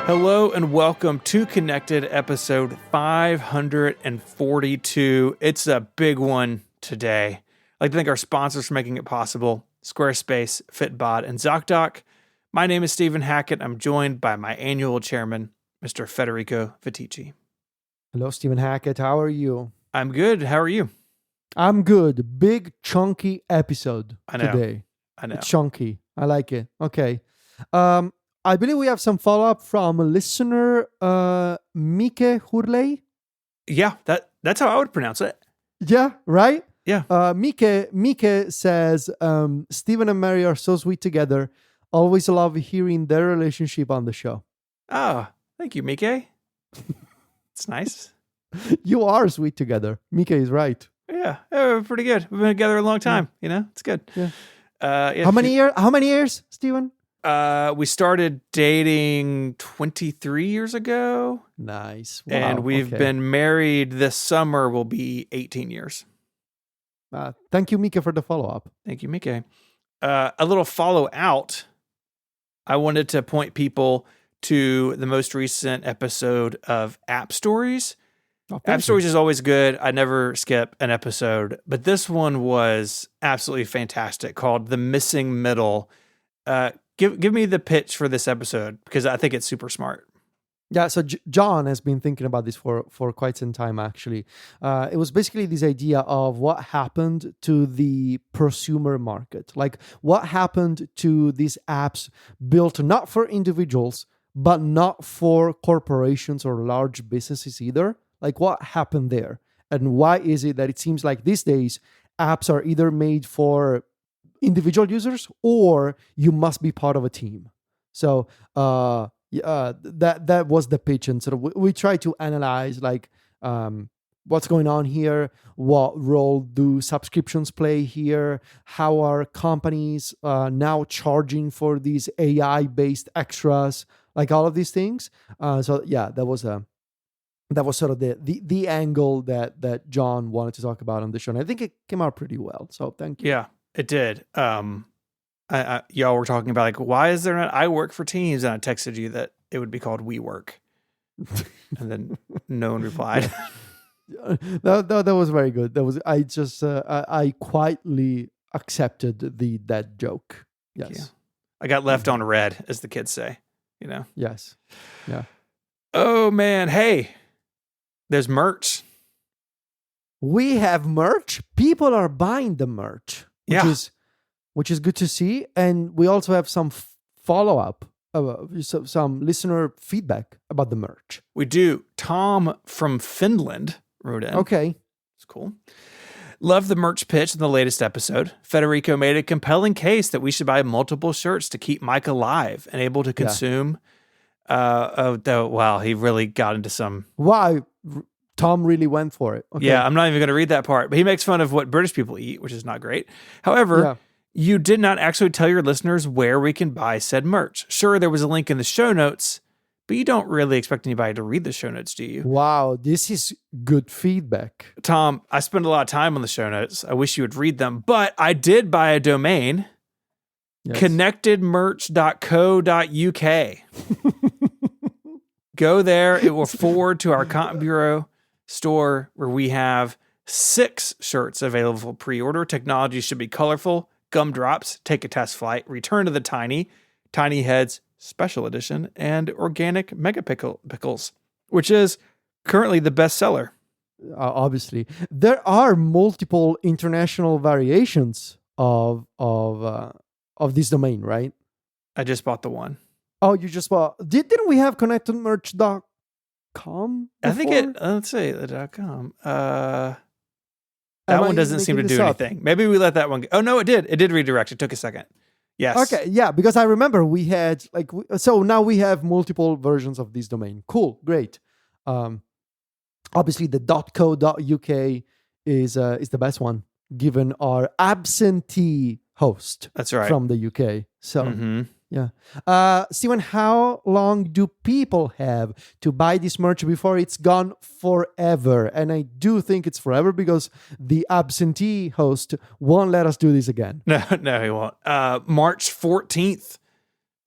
Hello and welcome to Connected episode 542. It's a big one today. I'd like to thank our sponsors for making it possible, Squarespace, Fitbod, and ZocDoc. My name is Stephen Hackett. I'm joined by my annual chairman, Mr. Federico Vitici. Hello, Stephen Hackett. How are you? I'm good. How are you? I'm good. Big, chunky episode today. I know. It's chunky. I like it. Okay. I believe we have some follow-up from a listener, Mike Hurley. Yeah, that's how I would pronounce it. Yeah, right? Yeah. Mike says, Stephen and Mary are so sweet together. Always love hearing their relationship on the show. Oh, thank you, Mike. It's nice. You are sweet together. Mike is right. Yeah, we're pretty good. We've been together a long time. You know, it's good. Yeah. Yeah. How many years, Stephen? We started dating 23 years ago. Nice. Wow. And we've been married this summer will be 18 years. Thank you, Mika, for the follow-up. Thank you, Mika. A little follow-out. I wanted to point people to the most recent episode of App Stories. App Stories is always good. I never skip an episode. But this one was absolutely fantastic, called The Missing Middle. Give me the pitch for this episode, because I think it's super smart. Yeah, so John has been thinking about this for quite some time, actually. It was basically this idea of what happened to the prosumer market. Like, what happened to these apps built not for individuals, but not for corporations or large businesses either? Like, what happened there? And why is it that it seems like these days apps are either made for individual users or you must be part of a team? So that was the pitch, and sort of we try to analyze like what's going on here, what role do subscriptions play here, how are companies now charging for these AI-based extras, like all of these things. So yeah, that was sort of the angle that John wanted to talk about on the show, and I think it came out pretty well. So thank you. Yeah, it did. Y'all were talking about like, why is there not I work for teams? And I texted you that it would be called We Work. And then no one replied. That was very good. I quietly accepted that joke. Yes. Yeah. I got left on red, as the kids say, you know? Yes. Yeah. Oh man. Hey, there's merch. We have merch. People are buying the merch, which is good to see. And we also have some follow-up, some listener feedback about the merch. We do. Tom from Finland wrote in. Okay. It's cool. Love the merch pitch in the latest episode. Federico made a compelling case that we should buy multiple shirts to keep Mike alive and able to consume. Wow, he really got into some... Wow, Tom really went for it. Okay. Yeah, I'm not even going to read that part, but he makes fun of what British people eat, which is not great. However, you did not actually tell your listeners where we can buy said merch. Sure, there was a link in the show notes, but you don't really expect anybody to read the show notes, do you? Wow, this is good feedback. Tom, I spend a lot of time on the show notes. I wish you would read them, but I did buy a domain, connectedmerch.co.uk. Go there. It will forward to our Content Bureau store where we have 6 shirts available for pre-order. Technology should be colorful. Gumdrops, Take a Test Flight, Return to the Tiny Heads Special Edition, and Organic Mega Pickles, which is currently the best seller. Obviously, there are multiple international variations of this domain, right? I just bought the one. Oh, you just bought? Didn't we have connectedmerch.com before? I think let's say the .com. That one doesn't seem to do anything. Maybe we let that one go. Oh, no, it did. It did redirect. It took a second. Yes. Okay, yeah, because I remember we had, so now we have multiple versions of this domain. Cool, great. Obviously, the .co.uk is the best one, given our absentee host. That's right. From the UK. So, yeah. Steven, how long do people have to buy this merch before it's gone forever? And I do think it's forever because the absentee host won't let us do this again. No, he won't. March 14th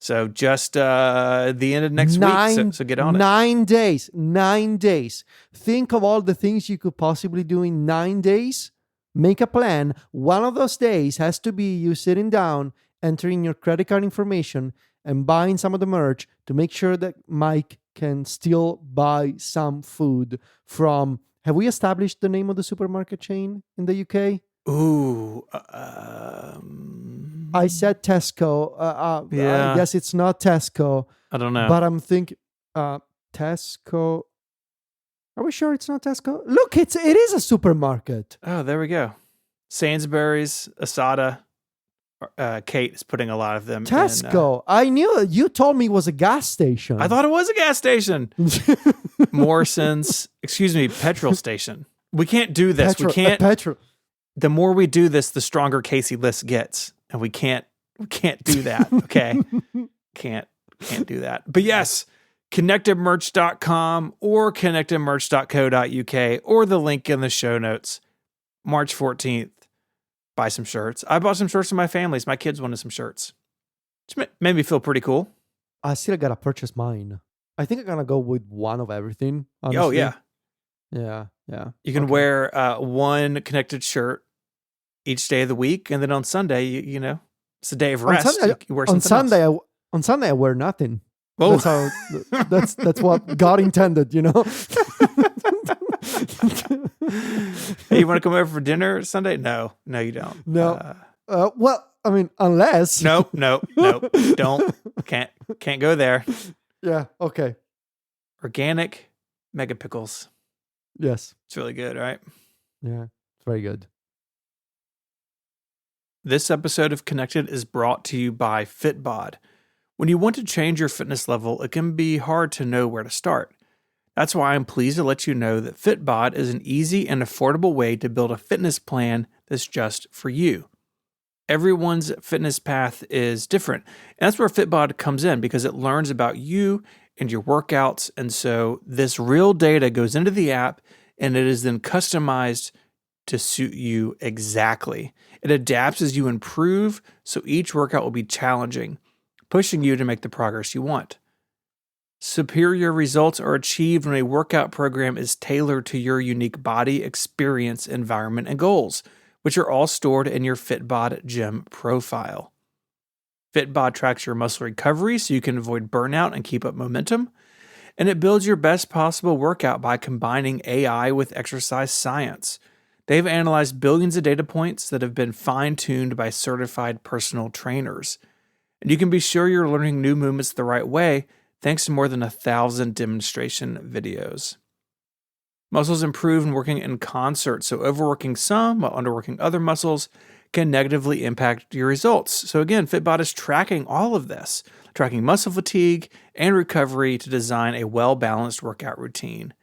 So just the end of next week. So get on it. 9 days. 9 days. Think of all the things you could possibly do in 9 days. Make a plan. One of those days has to be you sitting down, entering your credit card information, and buying some of the merch to make sure that Mike can still buy some food from. Have we established the name of the supermarket chain in the UK? Ooh. I said Tesco. Yeah. I guess it's not Tesco. I don't know. But I'm thinking Tesco. Are we sure it's not Tesco? Look, it is a supermarket. Oh, there we go. Sainsbury's, Asada. Kate is putting a lot of them Tesco. I knew it. You told me it was a gas station. I thought it was a gas station. Morrison's, excuse me, petrol station. We can't do this. We can't. The more we do this, the stronger Casey List gets, and we can't do that. Okay, can't do that. But yes, connectedmerch.com or connectedmerch.co.uk or the link in the show notes. March 14th. Buy some shirts. I bought some shirts for my families. My kids wanted some shirts. Which made me feel pretty cool. I still gotta purchase mine. I think I'm gonna go with one of everything. Honestly. Oh, yeah. Yeah. You can wear one connected shirt each day of the week, and then on Sunday, you know, it's a day of rest. You wear something else. On Sunday, I wear nothing. Oh. That's what God intended, you know. Hey, you want to come over for dinner Sunday? No, you don't. No. Well, I mean, unless. No. Don't. Can't go there. Yeah. Okay. Organic mega pickles. Yes. It's really good, right? Yeah. It's very good. This episode of Connected is brought to you by Fitbod. When you want to change your fitness level, it can be hard to know where to start. That's why I'm pleased to let you know that Fitbod is an easy and affordable way to build a fitness plan that's just for you. Everyone's fitness path is different, and that's where Fitbod comes in because it learns about you and your workouts, and so this real data goes into the app, and it is then customized to suit you exactly. It adapts as you improve, so each workout will be challenging, pushing you to make the progress you want. Superior results are achieved when a workout program is tailored to your unique body, experience, environment, and goals, which are all stored in your Fitbod gym profile. Fitbod tracks your muscle recovery so you can avoid burnout and keep up momentum, and it builds your best possible workout by combining AI with exercise science. They've analyzed billions of data points that have been fine-tuned by certified personal trainers. And you can be sure you're learning new movements the right way thanks to more than 1,000 demonstration videos. Muscles improve when working in concert, so overworking some while underworking other muscles can negatively impact your results. So again, Fitbod is tracking all of this, tracking muscle fatigue and recovery to design a well-balanced workout routine,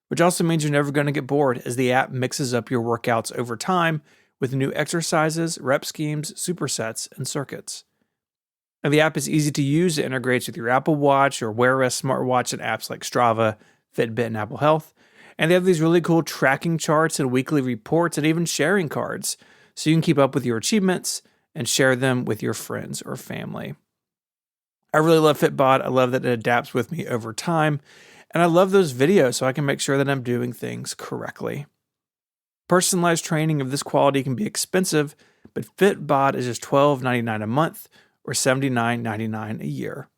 which also means you're never going to get bored as the app mixes up your workouts over time with new exercises, rep schemes, supersets, and circuits. And the app is easy to use. It integrates with your Apple Watch or Wear OS smartwatch and apps like Strava, Fitbit, and Apple Health. And they have these really cool tracking charts and weekly reports and even sharing cards, so you can keep up with your achievements and share them with your friends or family. I really love Fitbod. I love that it adapts with me over time. And I love those videos so I can make sure that I'm doing things correctly. Personalized training of this quality can be expensive, but Fitbod is just $12.99 a month or $79.99 a year.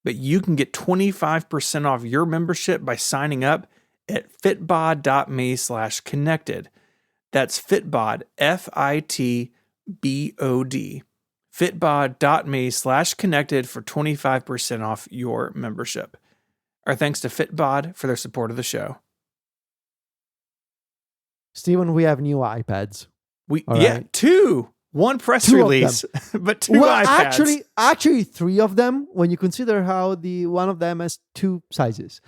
But you can get 25% off your membership by signing up at fitbod.me/connected. That's Fitbod, Fitbod. Fitbod.me/connected for 25% off your membership. Our thanks to Fitbod for their support of the show. Steven, we have new iPads. Right. Two. One press release, but two iPads. Actually, three of them when you consider how the one of them has two sizes.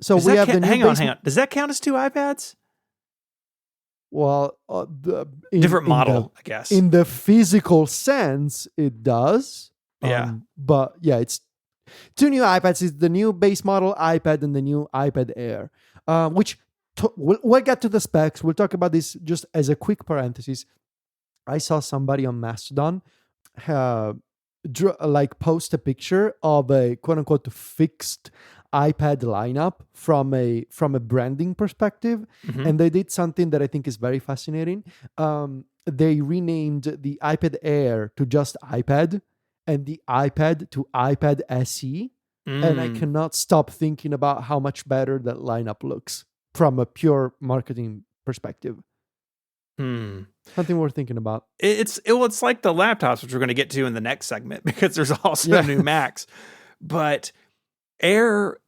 So we have the new. Hang on. Does that count as two iPads? Well, different model, I guess. In the physical sense, it does. Yeah. But yeah, it's two new iPads. It's the new base model iPad and the new iPad Air, which we'll get to the specs. We'll talk about this just as a quick parenthesis. I saw somebody on Mastodon post a picture of a quote unquote fixed iPad lineup from a branding perspective, Mhm. and they did something that I think is very fascinating. They renamed the iPad Air to just iPad, and the iPad to iPad SE, and I Mm. cannot stop thinking about how much better that lineup looks from a pure marketing perspective. Hmm. Something worth thinking about. It's like the laptops, which we're going to get to in the next segment, because there's also Yeah. new Macs, but Air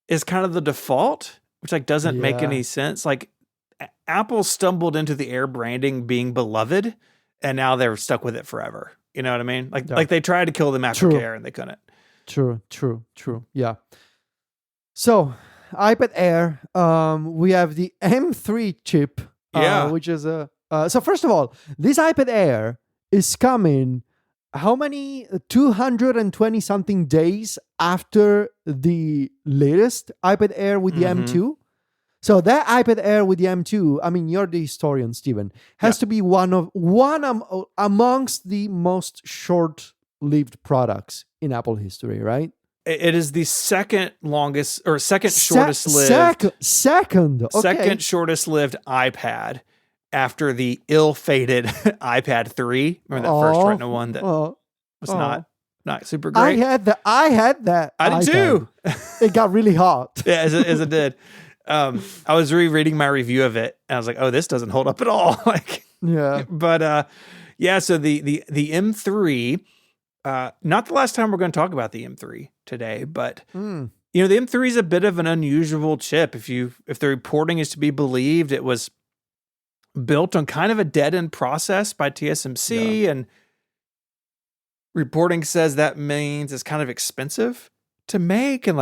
is kind of the default, which like doesn't make Yeah. any sense. Like Apple stumbled into the Air branding being beloved, and now they're stuck with it forever. You know what I mean? Yeah. Like they tried to kill the MacBook True. Air and they couldn't. True. Yeah. So, iPad Air, we have the M3 chip, Yeah. which is a. So, first of all, this iPad Air is coming how many? 220 something days after the latest iPad Air with the Mhm. M2. So, that iPad Air with the M2, I mean, you're the historian, Steven, has to be amongst the most short lived products in Apple history, right? It is the second longest or second shortest lived second shortest lived iPad after the ill-fated iPad 3. Remember that first Retina one that was not super great? I had that. I did iPad. too. It got really hot. Yeah, as it did. I was rereading my review of it and I was like, oh, this doesn't hold up at all. Yeah. But yeah, so the M3, not the last time we're going to talk about the M3 today, but the M3 is a bit of an unusual chip. If the reporting is to be believed, it was built on kind of a dead-end process by TSMC, and reporting says that means it's kind of expensive to make. And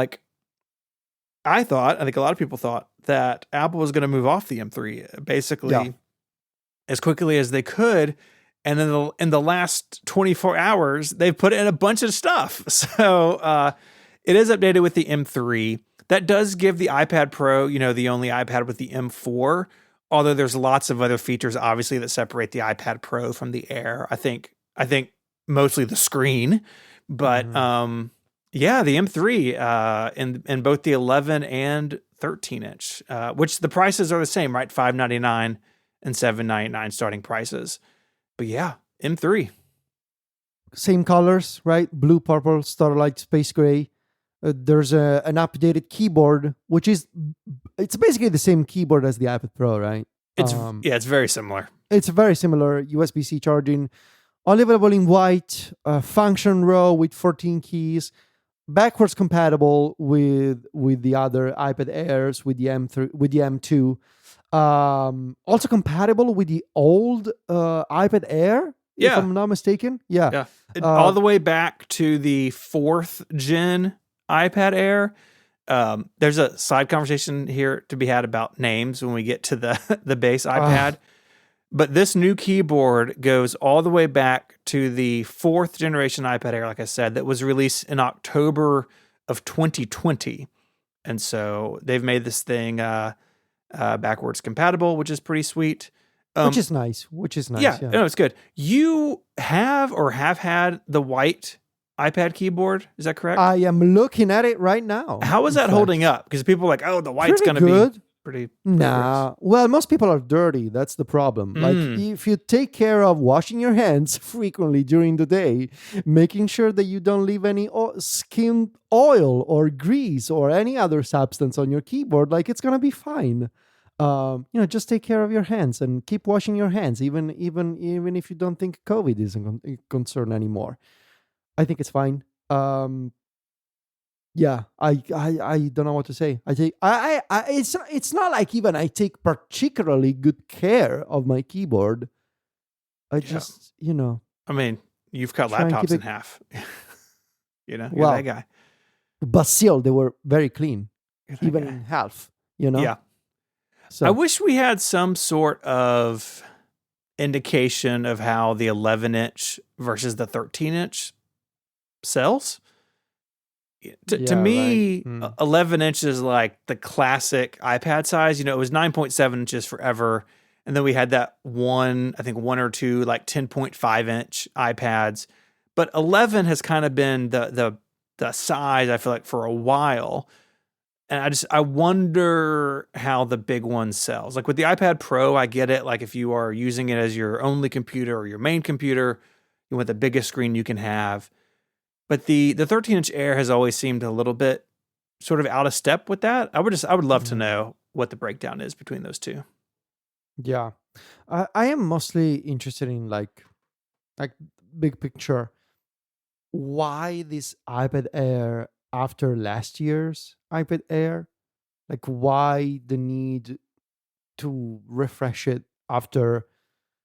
I think a lot of people thought that Apple was going to move off the M3 basically as quickly as they could. And in the last 24 hours, they've put in a bunch of stuff. So it is updated with the M3. That does give the iPad Pro, the only iPad with the M4, although there's lots of other features, obviously, that separate the iPad Pro from the Air. I think mostly the screen. But yeah, the M3 in both the 11 and 13 inch, which the prices are the same, right? $599 and $799 starting prices. But yeah, M3. Same colors, right? Blue, purple, starlight, space gray. There's an updated keyboard, it's basically the same keyboard as the iPad Pro, right? It's very similar. It's very similar. USB-C charging, only available in white. Function row with 14 keys. Backwards compatible with the other iPad Airs, with the M3, with the M2. Also compatible with the old iPad Air, if I'm not mistaken. Yeah. All the way back to the 4th gen iPad Air. There's a side conversation here to be had about names when we get to the base iPad. But this new keyboard goes all the way back to the 4th generation iPad Air, like I said, that was released in October of 2020. And so they've made this thing backwards compatible, which is pretty sweet. Which is nice. Yeah, no, it's good. You have had the white iPad keyboard. Is that correct? I am looking at it right now. How is that holding up? Because people are like, oh, the white's going to be pretty nah. Well, most people are dirty. That's the problem. Like, if you take care of washing your hands frequently during the day, making sure that you don't leave any skin oil or grease or any other substance on your keyboard, like, it's going to be fine. Just take care of your hands and keep washing your hands, even if you don't think COVID is a concern anymore. I think it's fine. Yeah, I don't know what to say. It's not like even I take particularly good care of my keyboard. I just, I mean, you've cut laptops in half. You're that guy. But still, they were very clean, even in half. Yeah. So I wish we had some sort of indication of how the 11-inch versus the 13-inch sells. To me, 11 inches is like the classic iPad size. It was 9.7 inches forever. And then we had that one or two like 10.5 inch iPads. but 11 has kind of been the size, I feel like, for a while. And I wonder how the big one sells. Like with the iPad Pro, I get it. Like if you are using it as your only computer or your main computer, you want the biggest screen you can have. But the 13-inch Air has always seemed a little bit sort of out of step with that. I would love to know what the breakdown is between those two. Yeah. I am mostly interested in like big picture. Why this iPad Air after last year's iPad Air? Like why the need to refresh it after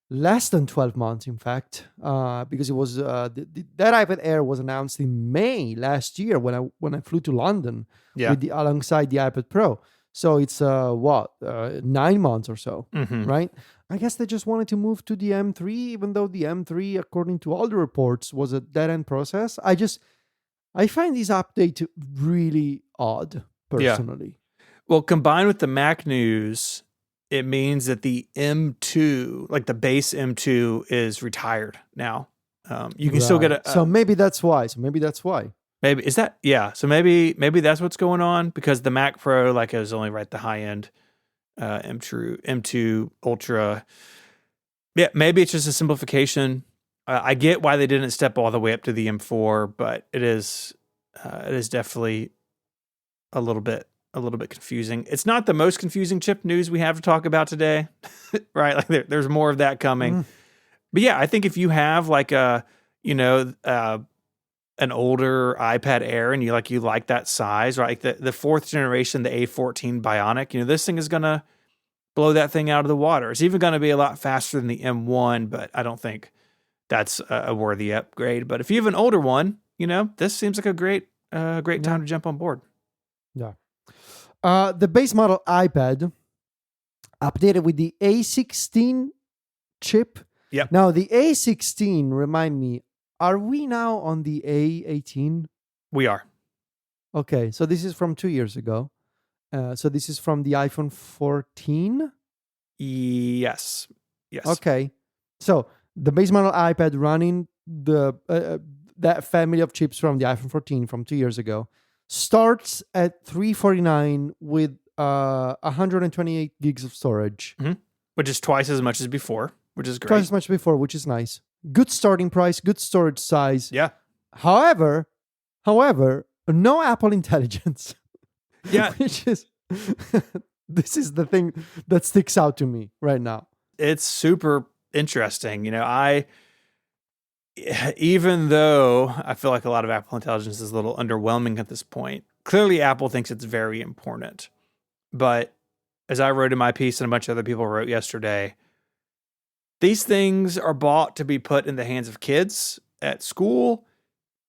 less than 12 months, in fact, because it was that iPad Air was announced in May last year when I flew to London with alongside the iPad Pro. So it's 9 months or so, right? I guess they just wanted to move to the M3, even though the M3, according to all the reports, was a dead end process. I find this update really odd, personally. Well, combined with the Mac news, it means that the M2, like the base M2, is retired now. You can still get a. So maybe that's why. Maybe is that So maybe that's what's going on, because the Mac Pro like is only right at the high end. M2 Ultra. Yeah, maybe it's just a simplification. I get why they didn't step all the way up to the M4, but it is definitely a little bit confusing. It's not the most confusing chip news we have to talk about today, right? Like there's more of that coming. But yeah, I think if you have like an older iPad Air and you like that size, right? Like the fourth generation, the A14 Bionic, this thing is gonna blow that thing out of the water. It's even gonna be a lot faster than the M1, but I don't think that's a worthy upgrade. But if you have an older one, this seems like a great time to jump on board. Yeah. The base model iPad updated with the A16 chip. Yep. Now the A16, remind me, are we now on the A18? We are. Okay, so this is from 2 years ago. So this is from the iPhone 14? Yes. Okay. So the base model iPad running that family of chips from the iPhone 14 from 2 years ago starts at $349 with 128 gigs of storage. Which is twice as much as before, which is great. Twice as much before, which is nice. Good starting price, good storage size. Yeah. However, no Apple Intelligence. Yeah. Which is, this is the thing that sticks out to me right now. It's super interesting. Even though I feel like a lot of Apple Intelligence is a little underwhelming at this point, clearly Apple thinks it's very important. But as I wrote in my piece and a bunch of other people wrote yesterday, these things are bought to be put in the hands of kids at school,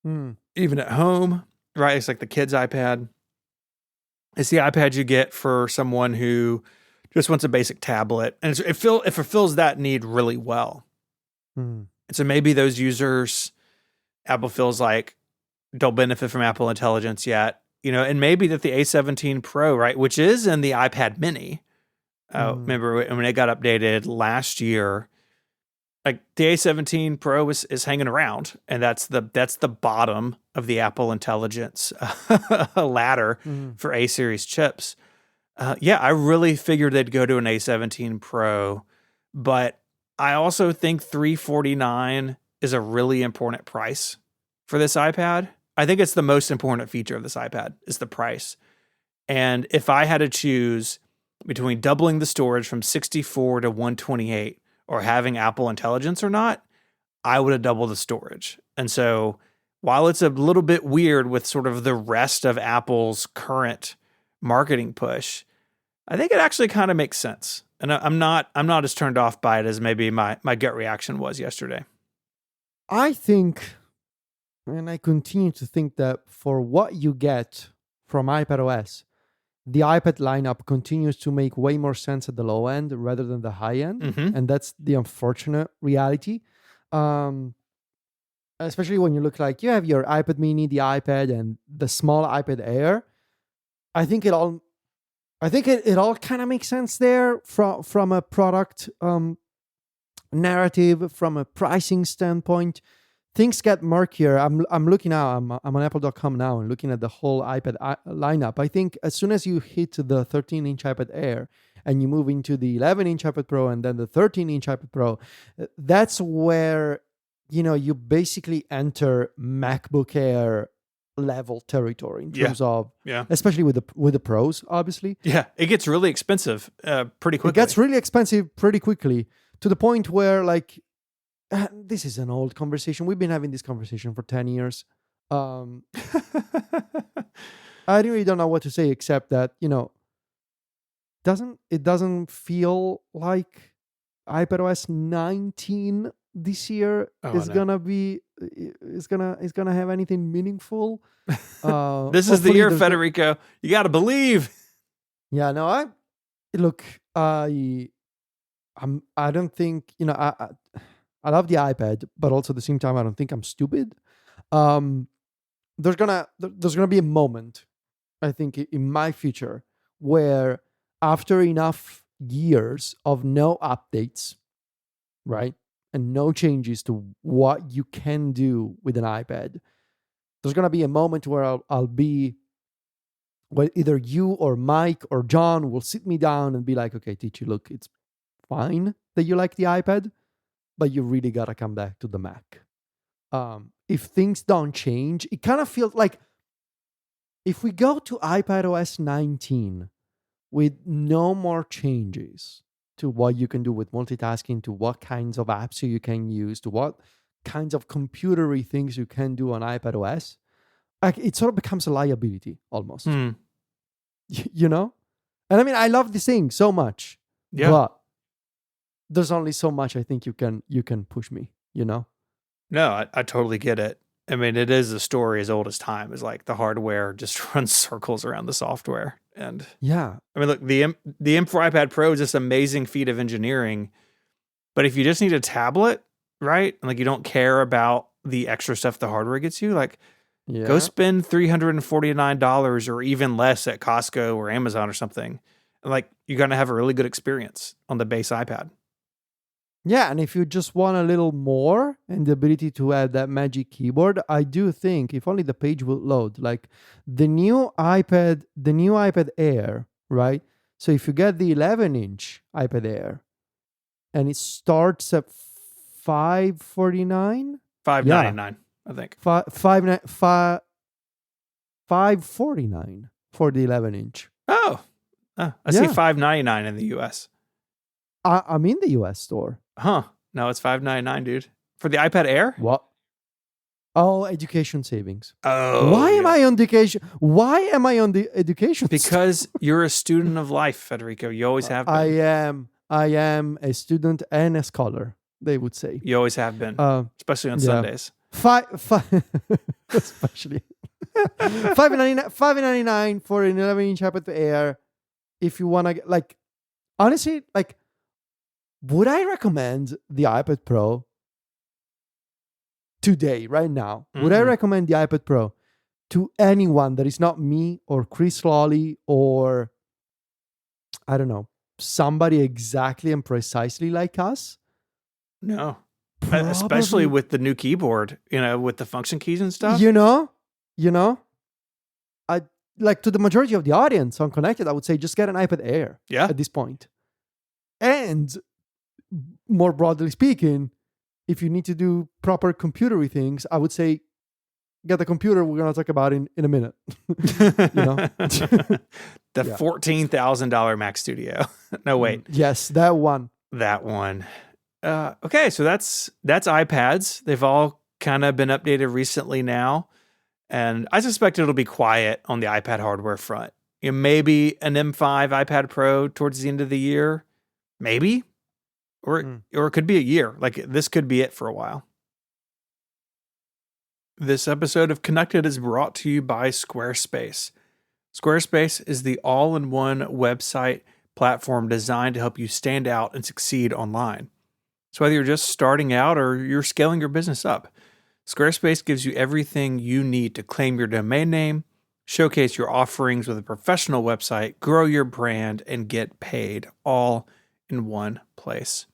even at home, right? It's like the kid's iPad. It's the iPad you get for someone who just wants a basic tablet. And it fulfills that need really well. And so maybe those users, Apple feels like, don't benefit from Apple Intelligence yet. And maybe that the A17 Pro, right, which is in the iPad Mini, remember when it got updated last year, like the A17 Pro is hanging around, and that's the bottom of the Apple Intelligence ladder for A series chips. I really figured they'd go to an A17 Pro, but I also think $349 is a really important price for this iPad. I think it's the most important feature of this iPad is the price. And if I had to choose between doubling the storage from 64 to 128 or having Apple Intelligence or not, I would have doubled the storage. And so while it's a little bit weird with sort of the rest of Apple's current marketing push, I think it actually kind of makes sense. And I'm not as turned off by it as maybe my gut reaction was yesterday. I think, and I continue to think, that for what you get from iPadOS, the iPad lineup continues to make way more sense at the low end rather than the high end. And that's the unfortunate reality. Especially when you look like you have your iPad mini, the iPad, and the small iPad Air. I think it all kind of makes sense there from a product narrative, from a pricing standpoint. things get murkier. I'm looking now. I'm on Apple.com now and looking at the whole iPad lineup. I think as soon as you hit the 13-inch iPad Air and you move into the 11-inch iPad Pro and then the 13-inch iPad Pro, that's where you basically enter MacBook Air level territory in terms of, especially with the Pros, obviously. Yeah, it gets really expensive pretty quickly. It gets really expensive pretty quickly to the point where, like, this is an old conversation. We've been having this conversation for 10 years. I really don't know what to say except that, it doesn't feel like iPadOS 19 this year gonna be is gonna have anything meaningful. This is the year, Federico. You got to believe. Yeah, no, I don't think, I love the iPad, but also at the same time, I don't think I'm stupid. There's gonna be a moment, I think, in my future where after enough years of no updates, right, and no changes to what you can do with an iPad, there's gonna be a moment where I'll be, well, either you or Mike or John will sit me down and be like, okay, Tichi, look, it's fine that you like the iPad, but you really got to come back to the Mac. If things don't change, it kind of feels like if we go to iPadOS 19 with no more changes to what you can do with multitasking, to what kinds of apps you can use, to what kinds of computery things you can do on iPadOS, like, it sort of becomes a liability almost. And I mean, I love this thing so much, but there's only so much I think you can push me, No, I totally get it. I mean, it is a story as old as time. It's like the hardware just runs circles around the software. And yeah, I mean, look, the M4 iPad Pro is this amazing feat of engineering. But if you just need a tablet, right? And like you don't care about the extra stuff the hardware gets you, like go spend $349 or even less at Costco or Amazon or something. And like you're going to have a really good experience on the base iPad. Yeah, and if you just want a little more and the ability to add that magic keyboard, I do think if only the page will load, like the new iPad Air, right? So if you get the 11-inch iPad Air and it starts at $549, $599, I think. $549 for the 11-inch. Oh, I see $599 in the US. I'm in the US store. Huh. No, it's $599, dude. For the iPad Air? What? Oh, education savings. Oh. Why am I on education? Why am I on the education? Because you're a student of life, Federico. You always have been. I am a student and a scholar, they would say. You always have been. Especially on Sundays. Especially. $599 for an 11-inch iPad Air. If you want to get, like, honestly, like, would I recommend the iPad Pro today, right now? Mm-hmm. Would I recommend the iPad Pro to anyone that is not me or Chris Lawley or, I don't know, somebody exactly and precisely like us? No. Probably. Especially with the new keyboard, with the function keys and stuff. I like, to the majority of the audience on Connected, I would say just get an iPad Air at this point. And more broadly speaking, if you need to do proper computery things, I would say get the computer we're going to talk about in a minute. The $14,000 Mac Studio. No, wait. Yes, that one. Okay, so that's iPads. They've all kind of been updated recently now. And I suspect it'll be quiet on the iPad hardware front. Maybe an M5 iPad Pro towards the end of the year. Maybe. Or it could be a year. Like, this could be it for a while. This episode of Connected is brought to you by Squarespace. Squarespace is the all-in-one website platform designed to help you stand out and succeed online. So whether you're just starting out or you're scaling your business up, Squarespace gives you everything you need to claim your domain name, showcase your offerings with a professional website, grow your brand, and get paid all in one place.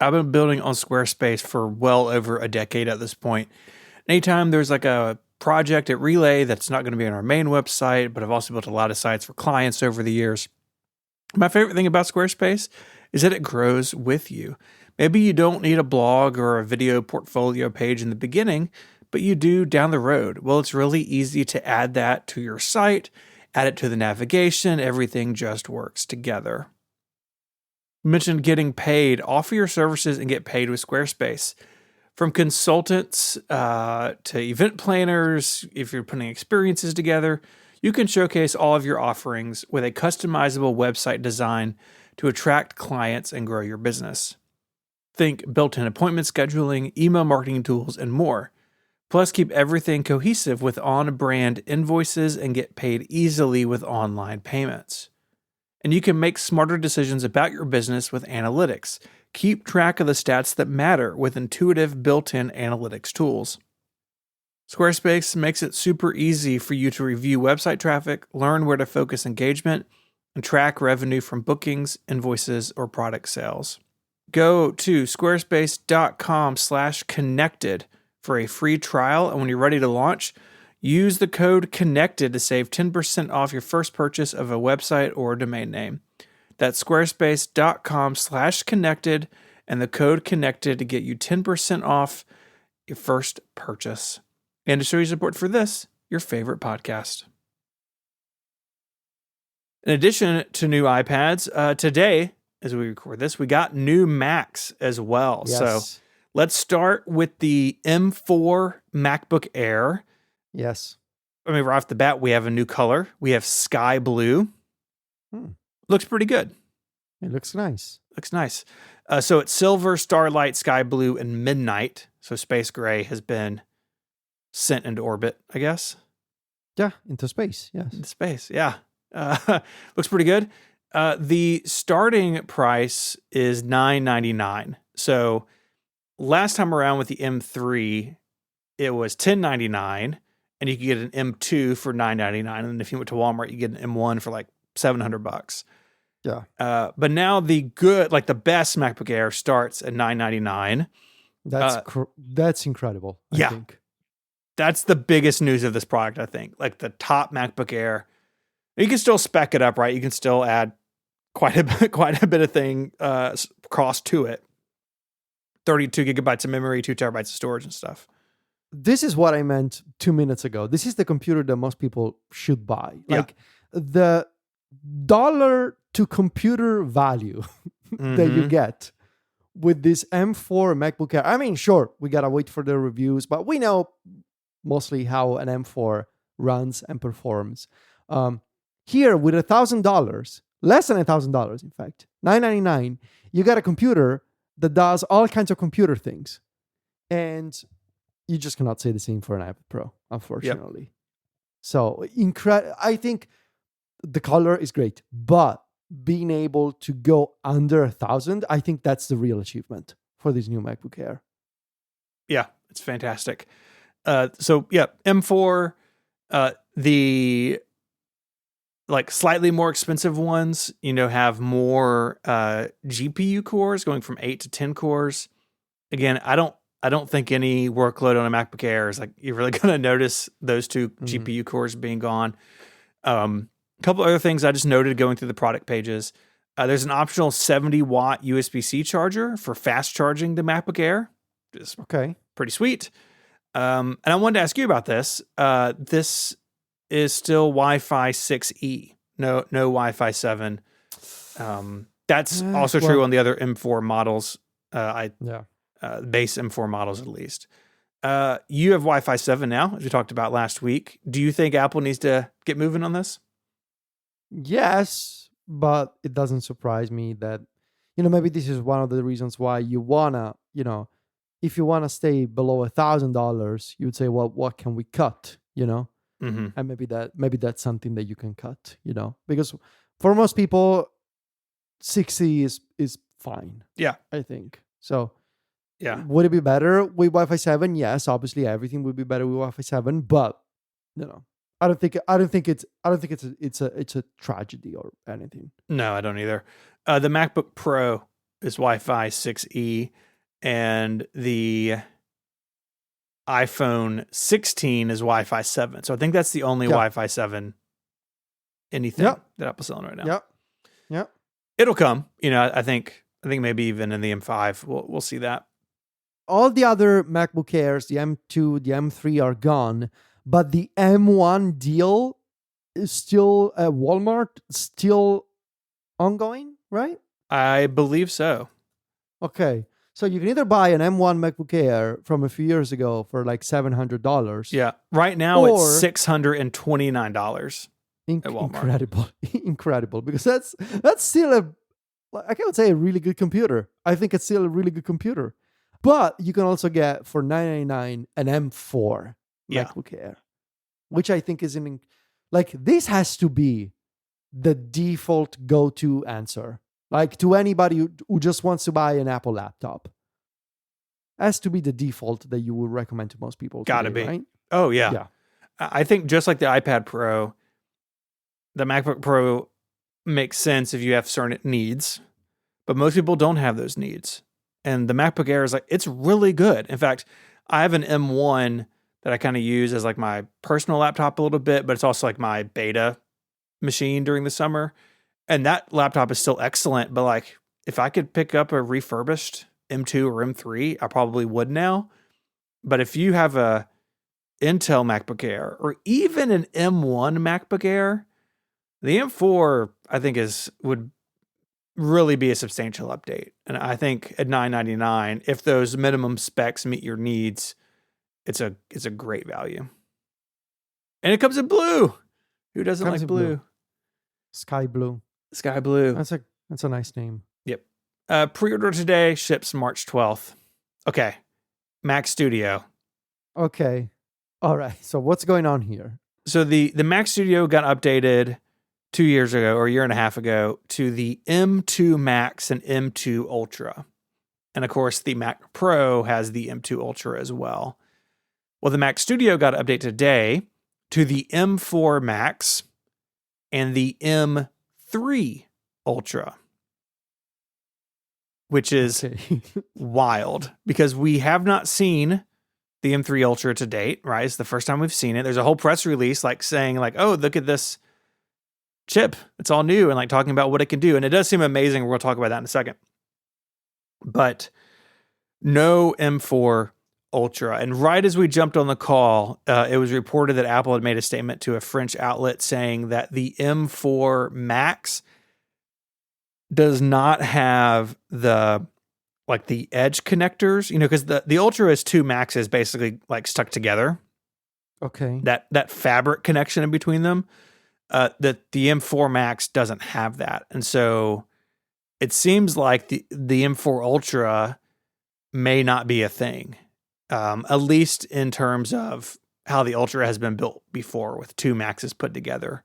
I've been building on Squarespace for well over a decade at this point. Anytime there's like a project at Relay that's not going to be on our main website, but I've also built a lot of sites for clients over the years. My favorite thing about Squarespace is that it grows with you. Maybe you don't need a blog or a video portfolio page in the beginning, but you do down the road. Well, it's really easy to add that to your site, add it to the navigation, everything just works together. You mentioned getting paid. Offer your services and get paid with Squarespace. From consultants to event planners, if you're putting experiences together, you can showcase all of your offerings with a customizable website design to attract clients and grow your business. Think built-in appointment scheduling, email marketing tools, and more. Plus, keep everything cohesive with on-brand invoices and get paid easily with online payments. And you can make smarter decisions about your business with analytics. Keep track of the stats that matter with intuitive built-in analytics tools. Squarespace makes it super easy for you to review website traffic, learn where to focus engagement, and track revenue from bookings, invoices, or product sales. Go to squarespace.com/connected for a free trial, and when you're ready to launch, use the code CONNECTED to save 10% off your first purchase of a website or domain name. That's squarespace.com/connected and the code CONNECTED to get you 10% off your first purchase. And to show your support for this, your favorite podcast. In addition to new iPads, today, as we record this, we got new Macs as well. Yes. So let's start with the M4 MacBook Air. Yes. I mean, right off the bat, we have a new color. We have sky blue. Looks pretty good. It looks nice. Looks nice. So it's silver, starlight, sky blue, and midnight. So space gray has been sent into orbit, I guess. Yeah, into space. Yes. Into space, yeah. Looks pretty good. The starting price is $999. So last time around with the M3, it was $1099, and you could get an M2 for $999. And then if you went to Walmart, you get an M1 for like $700. Yeah. But now the best MacBook Air starts at $999. That's incredible. I think. That's the biggest news of this product, I think. Like the top MacBook Air. You can still spec it up, right? You can still add quite a bit of thing cost to it. 32 gigabytes of memory, 2 terabytes of storage and stuff. This is what I meant 2 minutes ago. This is the computer that most people should buy. Like the dollar to computer value that you get with this M4 MacBook Air. I mean, sure, we got to wait for the reviews, but we know mostly how an M4 runs and performs. Here with $1,000, less than $1,000, in fact, $999, you got a computer that does all kinds of computer things. And you just cannot say the same for an iPad Pro, unfortunately. Yep. So I think the color is great, but being able to go under 1,000, I think that's the real achievement for this new MacBook Air. Yeah, it's fantastic. M4, the like slightly more expensive ones, have more GPU cores, going from 8 to 10 cores. Again, I don't think any workload on a MacBook Air is like you're really going to notice those two GPU cores being gone. A couple other things I just noted going through the product pages. There's an optional 70-watt USB-C charger for fast charging the MacBook Air. Just pretty sweet. And I wanted to ask you about this. This is still Wi-Fi 6E, no Wi-Fi 7. That's also true on the other M4 models. Base M4 models at least. You have Wi-Fi 7 now, as we talked about last week. Do you think Apple needs to get moving on this? Yes, but it doesn't surprise me that, maybe this is one of the reasons why you wanna, if you wanna stay below $1,000, you would say, well, what can we cut? And maybe that's something that you can cut, because for most people, 60 is fine. Yeah, I think so. Yeah, would it be better with Wi-Fi 7? Yes, obviously everything would be better with Wi-Fi 7, but I don't think it's a tragedy or anything. No, I don't either. The MacBook Pro is Wi-Fi 6E, and the iPhone 16 is Wi-Fi 7. So I think that's the only Wi-Fi 7 anything that Apple's selling right now. Yep. It'll come. I think maybe even in the M5 we'll see that. All the other MacBook Airs, the M2, the M3 are gone, but the M1 deal is still at Walmart, still ongoing, right? I believe so. Okay. So you can either buy an M1 MacBook Air from a few years ago for like $700. Yeah. Right now it's $629 at Walmart. Incredible. Because that's still I can't say a really good computer. I think it's still a really good computer. But you can also get for $999 an M4 MacBook Air, which I think is this has to be the default go-to answer. Like to anybody who just wants to buy an Apple laptop. Has to be the default that you would recommend to most people. Gotta be. Right? Oh, yeah. I think just like the iPad Pro, the MacBook Pro makes sense if you have certain needs, but most people don't have those needs. And the MacBook Air is it's really good. In fact, I have an M1 that I kind of use as my personal laptop a little bit, but it's also my beta machine during the summer. And that laptop is still excellent, but if I could pick up a refurbished M2 or M3, I probably would now. But if you have a Intel MacBook Air or even an M1 MacBook Air, the M4 I think would really be a substantial update. And I think at $999, if those minimum specs meet your needs, it's a great value. And it comes in blue. Who doesn't like blue? Sky blue. Sky blue. That's a nice name. Yep. Pre-order today, ships March 12th. Okay. Mac Studio. Okay. All right. So what's going on here? So the Mac Studio got updated 2 years ago or a year and a half ago to the M2 Max and M2 Ultra. And of course, the Mac Pro has the M2 Ultra as well. Well, the Mac Studio got updated today to the M4 Max and the M3 Ultra, which is wild because we have not seen the M3 Ultra to date, right? It's the first time we've seen it. There's a whole press release saying oh, look at this chip. It's all new and talking about what it can do. And it does seem amazing. We're going to talk about that in a second. But no M4 Ultra. And right as we jumped on the call, it was reported that Apple had made a statement to a French outlet saying that the M4 Max does not have the edge connectors, because the Ultra is two Maxes basically stuck together. Okay. That fabric connection in between them. That the M4 Max doesn't have that. And so it seems like the M4 Ultra may not be a thing, at least in terms of how the Ultra has been built before with two Maxes put together.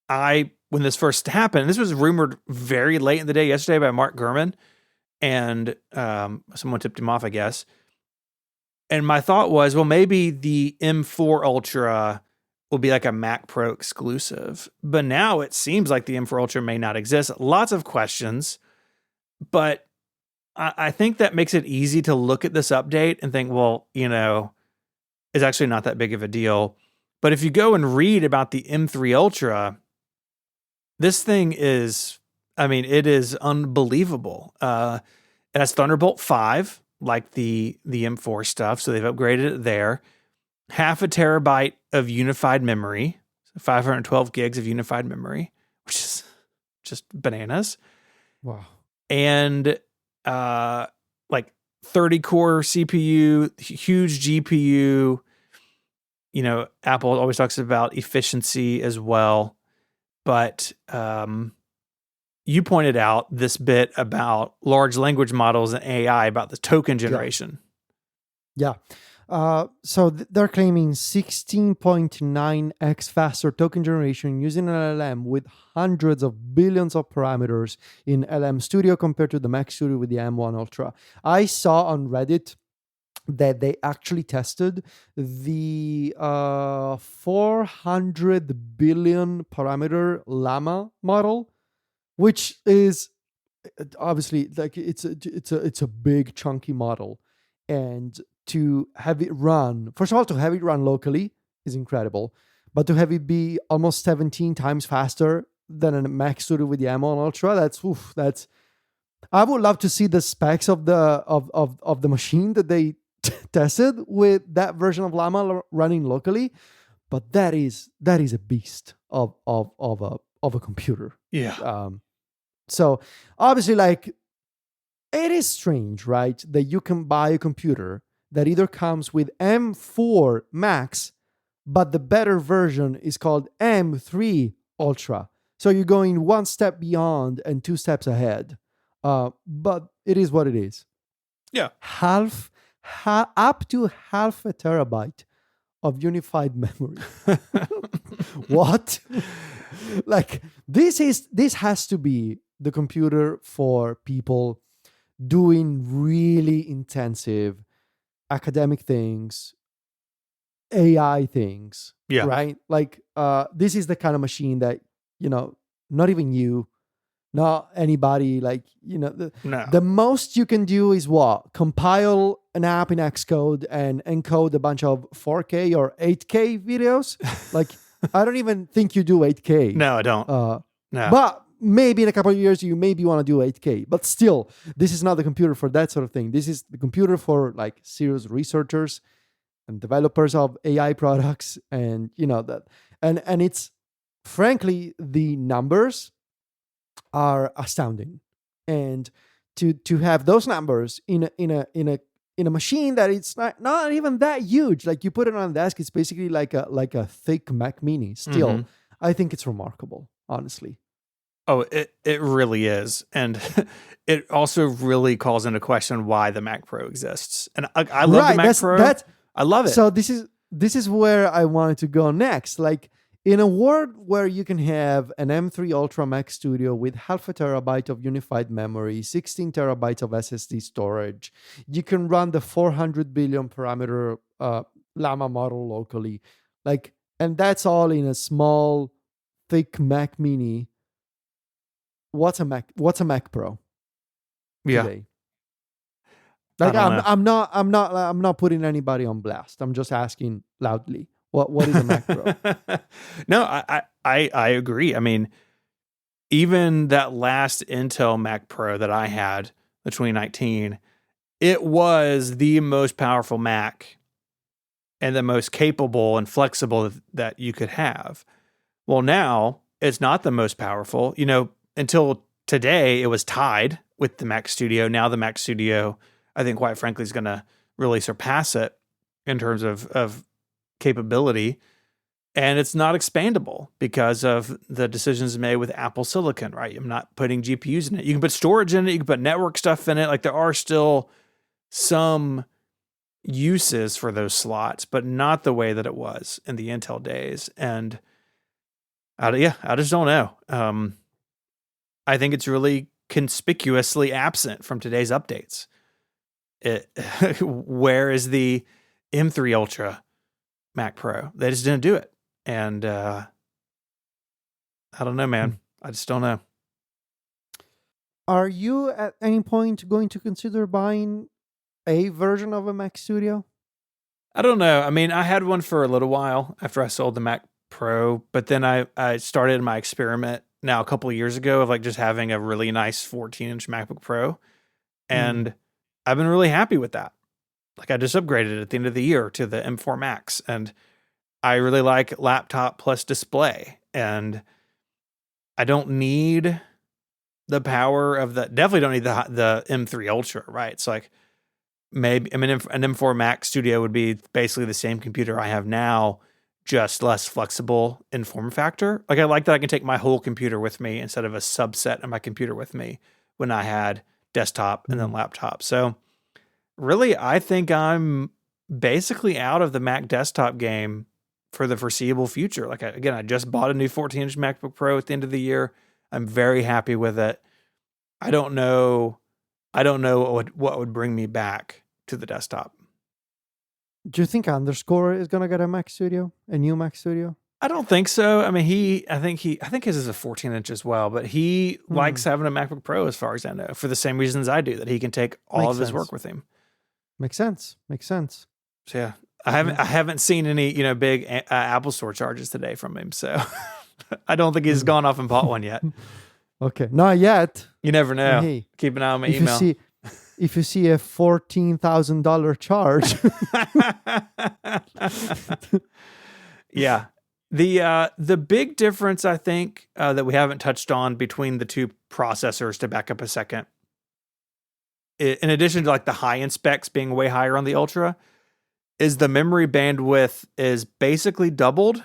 When this first happened, this was rumored very late in the day yesterday by Mark Gurman, and someone tipped him off, I guess. And my thought was, well, maybe the M4 Ultra will be a Mac Pro exclusive. But now it seems like the M4 Ultra may not exist. Lots of questions, but I think that makes it easy to look at this update and think, well, it's actually not that big of a deal. But if you go and read about the M3 Ultra, this thing is, it is unbelievable. It has Thunderbolt 5, like the M4 stuff, so they've upgraded it there. 0.5 terabyte of unified memory, 512 gigs of unified memory, which is just bananas. Wow. And 30 core CPU, huge GPU. Apple always talks about efficiency as well. But you pointed out this bit about large language models and AI, about the token generation. Yeah. So they're claiming 16.9x faster token generation using an LLM with hundreds of billions of parameters in LM Studio compared to the Mac Studio with the M1 Ultra. I saw on Reddit that they actually tested the 400 billion parameter Llama model, which is obviously, like it's a big chunky model, and to have it run, first of all, to have it run locally is incredible, but to have it be almost 17 times faster than a Mac Studio with the M1 Ultra, that's I would love to see the specs of the machine that they tested with that version of Llama running locally, but that is a beast of a computer. Yeah. So obviously, like, it is strange, right, that you can buy a computer that either comes with M4 Max, but the better version is called M3 Ultra. So you're going one step beyond and two steps ahead. But it is what it is. Yeah. Up to half a terabyte of unified memory. What? Like, this has to be the computer for people doing really intensive academic things, AI things, Yeah. right? Like, this is the kind of machine that, not even you, not anybody, like, No. the most you can do is what? Compile an app in Xcode and encode a bunch of 4K or 8K videos. Like, I don't even think you do 8K. No, I don't. No. But maybe in a couple of years, you maybe want to do 8K. But still, this is not the computer for that sort of thing. This is the computer for, like, serious researchers and developers of AI products. And, that. And it's, frankly, the numbers are astounding. And to have those numbers in a machine that it's not even that huge, like, you put it on a desk, it's basically like a thick Mac Mini. Still, I think it's remarkable, honestly. Oh, it really is. And it also really calls into question why the Mac Pro exists. And I love the Mac Pro. I love it. So this is where I wanted to go next. Like, in a world where you can have an M3 Ultra Mac Studio with half a terabyte of unified memory, 16 terabytes of SSD storage, you can run the 400 billion parameter Llama model locally. Like, and that's all in a small, thick Mac Mini. What's a Mac Pro today? Like, I'm not putting anybody on blast. I'm just asking loudly. What is a Mac Pro? No, I agree. I mean, even that last Intel Mac Pro that I had, the 2019, it was the most powerful Mac and the most capable and flexible that you could have. Well, now it's not the most powerful. Until today, it was tied with the Mac Studio. Now the Mac Studio, I think, quite frankly, is going to really surpass it in terms of capability. And it's not expandable because of the decisions made with Apple Silicon, right? I'm not putting GPUs in it. You can put storage in it. You can put network stuff in it. Like, there are still some uses for those slots, but not the way that it was in the Intel days. And I just don't know. I think it's really conspicuously absent from today's updates. Where is the M3 Ultra Mac Pro? They just didn't do it. And I don't know, man. I just don't know. Are you at any point going to consider buying a version of a Mac Studio? I don't know. I mean, I had one for a little while after I sold the Mac Pro, but then I started my experiment now a couple of years ago of, like, just having a really nice 14-inch MacBook Pro. And I've been really happy with that. Like, I just upgraded at the end of the year to the M4 Max, and I really like laptop plus display. And I don't need the power of definitely don't need the M3 Ultra, right? It's like, maybe, I mean, an M4 Max Studio would be basically the same computer I have now, just less flexible in form factor. Like, I like that I can take my whole computer with me instead of a subset of my computer with me when I had desktop and then laptop. So really, I think I'm basically out of the Mac desktop game for the foreseeable future. Like, I just bought a new 14-inch MacBook Pro at the end of the year. I'm very happy with it. I don't know what would bring me back to the desktop. Do you think Underscore is going to get a Mac Studio, a new Mac Studio? I don't think so. I mean, I think his is a 14-inch as well, but he likes having a MacBook Pro, as far as I know, for the same reasons I do, that he can take all Makes of his sense. work with him. Makes sense. So yeah, I haven't seen any big Apple Store charges today from him, so I don't think he's gone off and bought one yet. Okay, not yet. You never know. Hey, Keep an eye on my if email. if you see a $14,000 charge, yeah. The big difference, I think, that we haven't touched on between the two processors, to back up a second, in addition to like the high-end specs being way higher on the Ultra, is the memory bandwidth is basically doubled,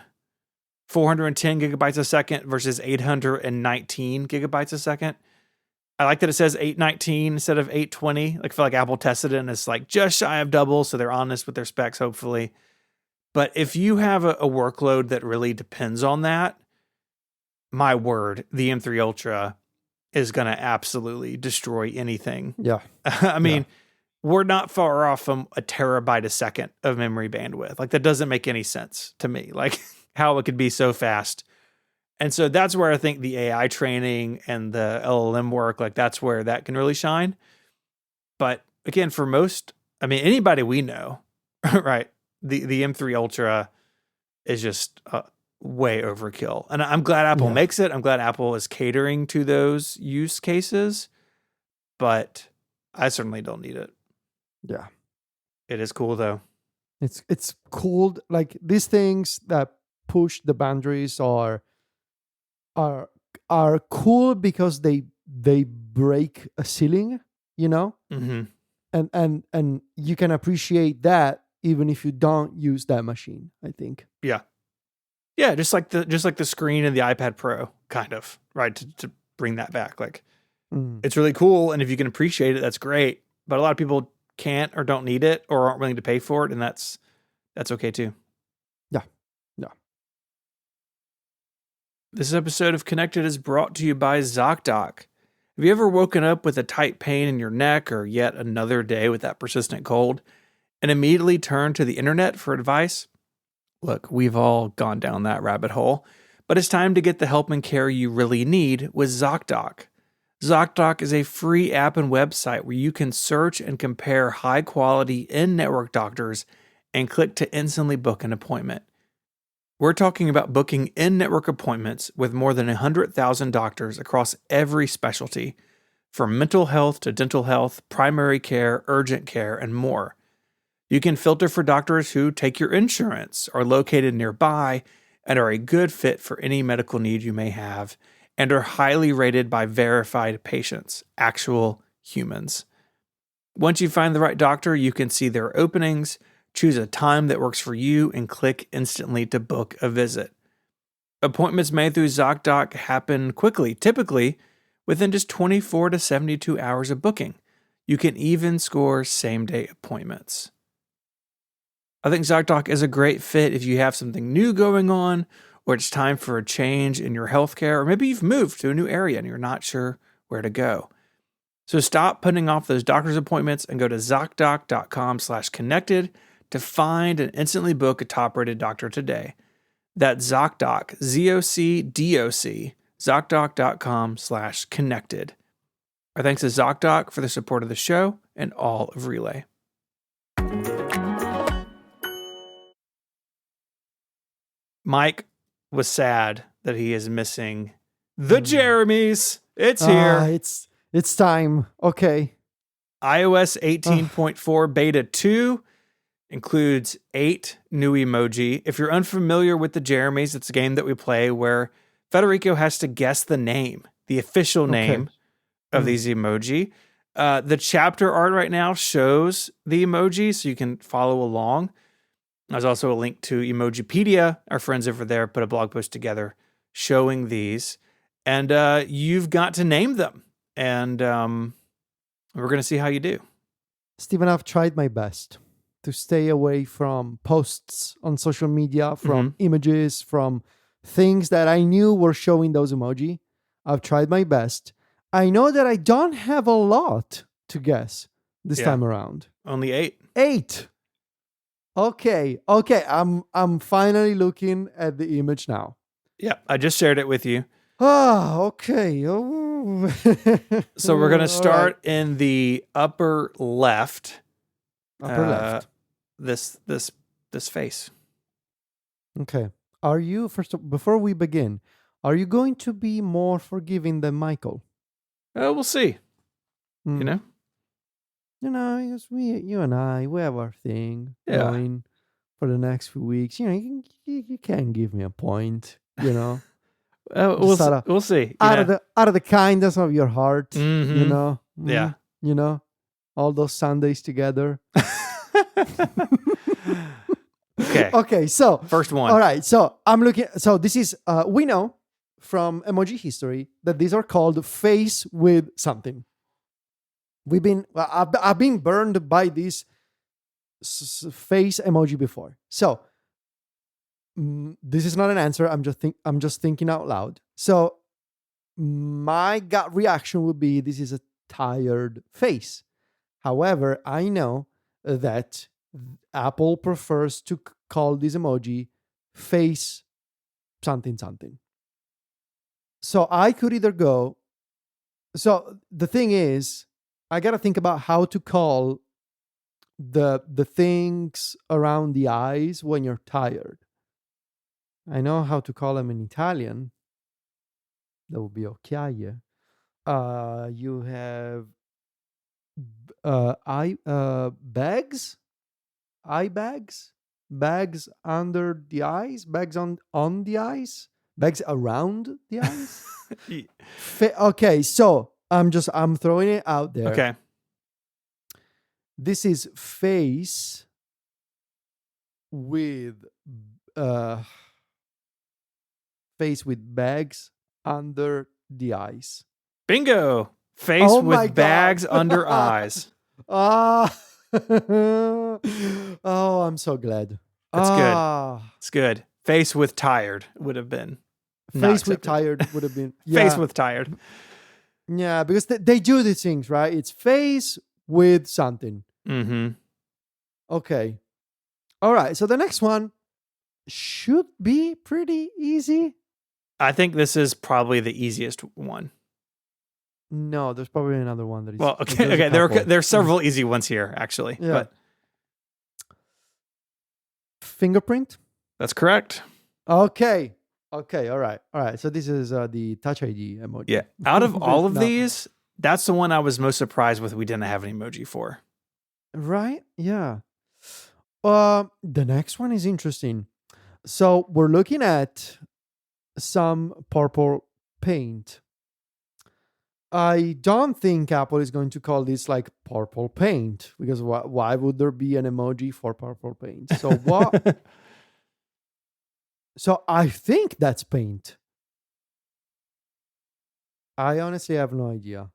410 gigabytes a second versus 819 gigabytes a second. I like that it says 819 instead of 820. Like, I feel like Apple tested it and it's like just shy of double, so they're honest with their specs, hopefully. But if you have a workload that really depends on that, my word, the M3 Ultra is going to absolutely destroy anything. yeah, I mean, we're not far off from a terabyte a second of memory bandwidth. Like, that doesn't make any sense to me, like how it could be so fast. And so that's where I think the AI training and the LLM work, like that's where that can really shine. But again, for most, I mean, anybody we know, right, the M3 Ultra is just way overkill. And I'm glad Apple makes it. I'm glad Apple is catering to those use cases, but I certainly don't need it. Yeah. It is cool though. It's cool. Like, these things that push the boundaries are cool because they break a ceiling, you know? Mm-hmm. And you can appreciate that even if you don't use that machine, I think. Yeah. Yeah, just like the screen in the iPad Pro, kind of, right? To bring that back. Like, it's really cool, and if you can appreciate it, that's great. But a lot of people can't or don't need it or aren't willing to pay for it, and that's okay too. Yeah. This episode of Connected is brought to you by ZocDoc. Have you ever woken up with a tight pain in your neck or yet another day with that persistent cold and immediately turned to the internet for advice? Look, we've all gone down that rabbit hole, but it's time to get the help and care you really need with ZocDoc. ZocDoc is a free app and website where you can search and compare high-quality in-network doctors and click to instantly book an appointment. We're talking about booking in-network appointments with more than 100,000 doctors across every specialty, from mental health to dental health, primary care, urgent care, and more. You can filter for doctors who take your insurance, are located nearby, and are a good fit for any medical need you may have, and are highly rated by verified patients, actual humans. Once you find the right doctor, you can see their openings, choose a time that works for you, and click instantly to book a visit. Appointments made through ZocDoc happen quickly, typically within just 24 to 72 hours of booking. You can even score same-day appointments. I think ZocDoc is a great fit if you have something new going on, or it's time for a change in your healthcare, or maybe you've moved to a new area and you're not sure where to go. So stop putting off those doctor's appointments and go to ZocDoc.com/connected to find and instantly book a top-rated doctor today. That's ZocDoc, ZocDoc, ZocDoc.com/connected. Our thanks to ZocDoc for the support of the show and all of Relay. Mike was sad that he is missing the Jeremies. It's here. It's time. Okay. iOS 18.4 Beta 2 includes 8 new emoji. If you're unfamiliar with the Jeremies, it's a game that we play where Federico has to guess the name, the official name of these emoji. The chapter art right now shows the emoji, so you can follow along. There's also a link to Emojipedia. Our friends over there put a blog post together showing these. And you've got to name them. And we're going to see how you do. Stephen, I've tried my best to stay away from posts on social media, from images, from things that I knew were showing those emoji. I've tried my best. I know that I don't have a lot to guess this time around. Only 8. 8. Okay. I'm finally looking at the image now. Yeah, I just shared it with you. Ah, okay. Oh. So we're gonna All right. start in the upper left. Upper left. This face. Okay. Are you before we begin? Are you going to be more forgiving than Michael? We'll see. Hmm. You know. Because you and I, we have our thing Yeah. going for the next few weeks. You can give me a point. We'll see. Out of the kindness of your heart. Mm-hmm. Yeah. All those Sundays together. Okay. Okay. So first one. All right. So I'm looking. So this is we know from emoji history that these are called face with something. I've been burned by this face emoji before. So this is not an answer. I'm just thinking out loud. So my gut reaction would be this is a tired face. However, I know that Apple prefers to call this emoji face something something. So I could either go. So the thing is, I gotta think about how to call the things around the eyes when you're tired. I know how to call them in Italian. That would be occhiaie. You have bags, eye bags under the eyes, bags on the eyes, bags around the eyes. Okay, so I'm throwing it out there. Okay. This is face with bags under the eyes. Bingo. Face with bags under eyes. Ah. Oh, I'm so glad. That's good. It's good. Face with tired would have been. Face with tired would have been. Yeah. Face with tired. Yeah, because they do these things, right? It's face with something. Mm-hmm. Okay. All right. So the next one should be pretty easy. I think this is probably the easiest one. No, there's probably another one that is. Well, okay. There are several easy ones here, actually. Yeah. But fingerprint. That's correct. Okay. All right. So this is the Touch ID emoji. Yeah. Out of all of these, that's the one I was most surprised with. We didn't have an emoji for. Right? Yeah. The next one is interesting. So we're looking at some purple paint. I don't think Apple is going to call this like purple paint because why would there be an emoji for purple paint? So what? So I think that's paint. I honestly have no idea.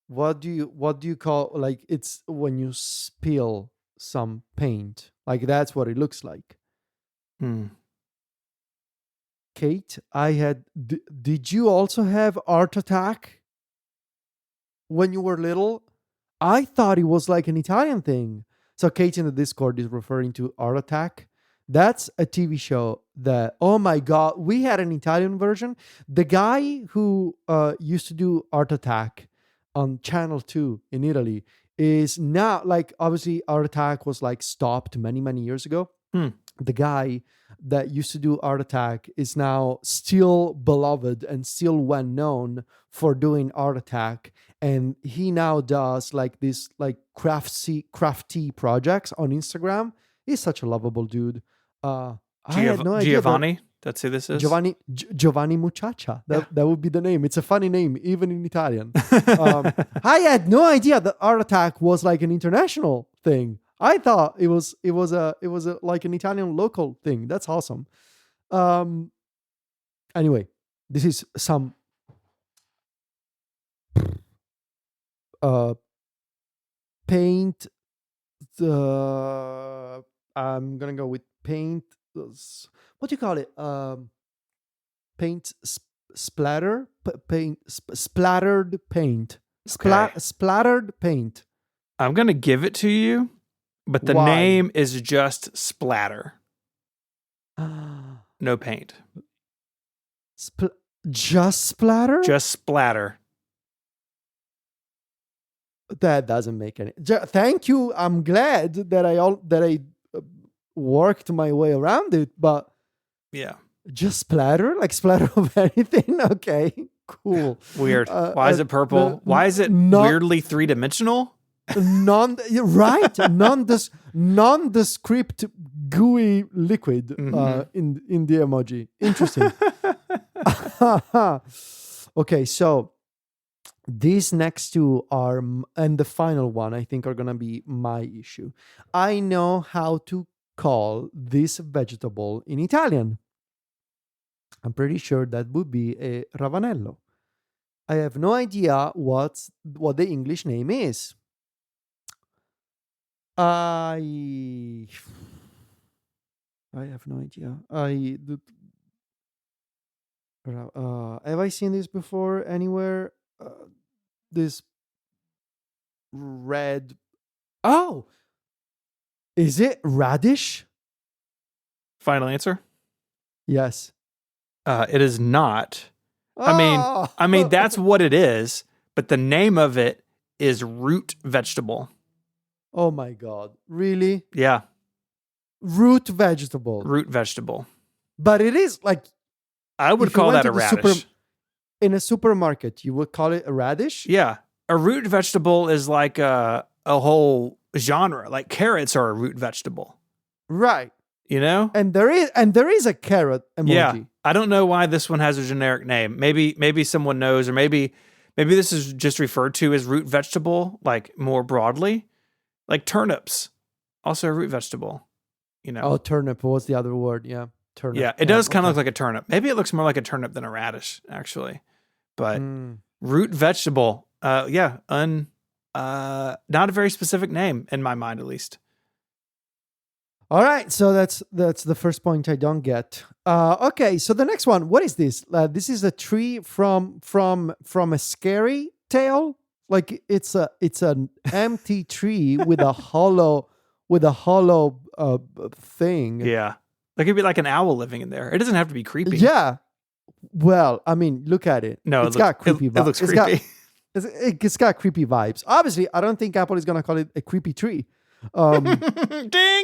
What do you call, like, it's when you spill some paint, like that's what it looks like. Kate, did you also have Art Attack when you were little? I thought it was like an Italian thing. So Kate in the Discord is referring to Art Attack. That's a TV show that, oh my God, we had an Italian version. The guy who used to do Art Attack on Channel 2 in Italy is now, like, obviously Art Attack was like stopped many, many years ago. The guy that used to do Art Attack is now still beloved and still well known for doing Art Attack. And he now does like this like crafty projects on Instagram. He's such a lovable dude. I had no idea. Giovanni, that's who this is. Giovanni Muchacha. That would be the name. It's a funny name, even in Italian. I had no idea that Art Attack was like an international thing. I thought it was like an Italian local thing. That's awesome. Anyway, this is some paint. I'm gonna go with paint. What do you call it? Paint splatter. Paint splattered paint. Okay. Splattered paint. I'm going to give it to you, but the Why? name is just Splatter. No paint. Just splatter? Just Splatter. That doesn't make any. Thank you. I'm glad that I worked my way around it, but Yeah. just splatter, like splatter of anything. Okay, cool. Weird. Why is it purple? Why is it not weirdly three-dimensional? you're right? Nondescript gooey liquid in the emoji. Interesting. Okay, so these next two are, and the final one, I think, are gonna be my issue. I know how to call this vegetable in Italian. I'm pretty sure that would be a ravanello. I have no idea what the English name is. I have no idea. Have I seen this before anywhere? This red. Oh, is it radish? Final answer? Yes. It is not. I mean that's what it is, but the name of it is root vegetable. Oh my God! Really? Yeah, Root vegetable. root vegetable. But it is like, I would if you call went that to a the radish. in a supermarket, you would call it a radish? Yeah, a root vegetable is like a whole genre. Like carrots are a root vegetable. Right. You know? And there is a carrot emoji. Yeah. I don't know why this one has a generic name. Maybe someone knows, or maybe this is just referred to as root vegetable, like more broadly. Like turnips, also a root vegetable. You know? Oh, turnip. What's the other word? Yeah. Turnip. Yeah, it does kind of okay. look like a turnip. Maybe it looks more like a turnip than a radish, actually. But Mm. root vegetable, not a very specific name in my mind, at least. All right, so that's the first point I don't get. Okay, so the next one, what is this? This is a tree from a scary tale. Like it's an empty tree with a hollow thing. Yeah, there could be like an owl living in there. It doesn't have to be creepy. Yeah. Well, I mean, look at it. No, it's got creepy vibes. It looks creepy. It's got creepy vibes. Obviously, I don't think Apple is gonna call it a creepy tree. Ding!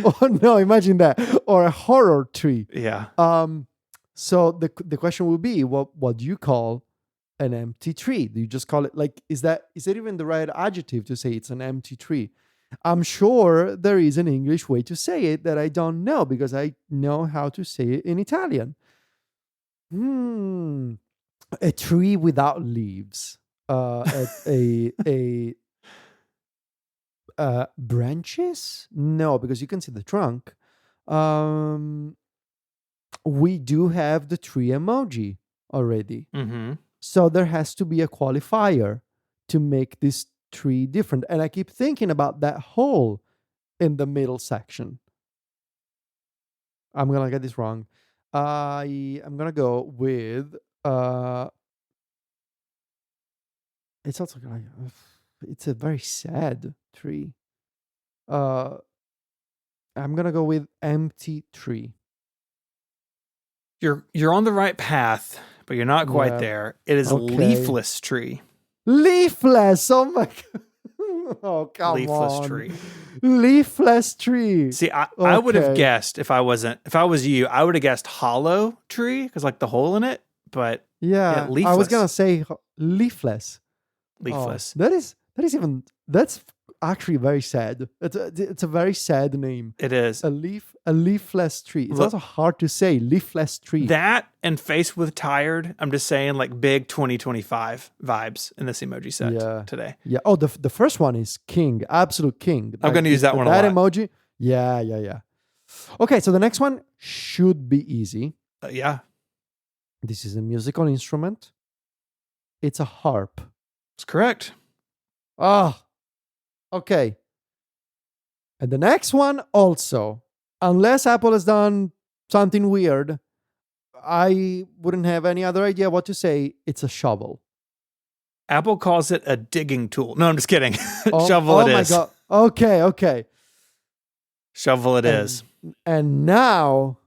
Oh no, imagine that. Or a horror tree. Yeah. So the question will be, what do you call an empty tree? Do you just call it, like, is it even the right adjective to say it's an empty tree? I'm sure there is an English way to say it that I don't know, because I know how to say it in Italian. A tree without leaves. Branches? No, because you can see the trunk. We do have the tree emoji already. Mm-hmm. So there has to be a qualifier to make this tree different. And I keep thinking about that hole in the middle section. I'm gonna get this wrong. I'm gonna go with it's also like, it's a very sad tree. I'm gonna go with empty tree. You're on the right path, but you're not quite Yeah. there. It is a Okay. leafless tree. Leafless. Oh my god. Oh, come Leafless on. tree. Leafless tree. See, I would have Okay. guessed if I was you, I would have guessed hollow tree because like the hole in it, but Yeah, I was leafless. gonna say leafless. Leafless. Oh, that's actually very sad. It's a very sad name. It is. A leafless tree. It's Look- also hard to say, leafless tree. That and face with tired. I'm just saying like big 2025 vibes in this emoji set today. Yeah. Oh, the first one is king, absolute king. I'm gonna use that one a That lot. emoji. Yeah. Okay, so the next one should be easy. Yeah, This is a musical instrument. It's a harp. it's correct. Ah, okay. And the next one also, unless Apple has done something weird, I wouldn't have any other idea what to say. It's a shovel. Apple calls it a digging tool. No, I'm just kidding. Oh, Shovel it my is. God. Okay. Shovel it is. And now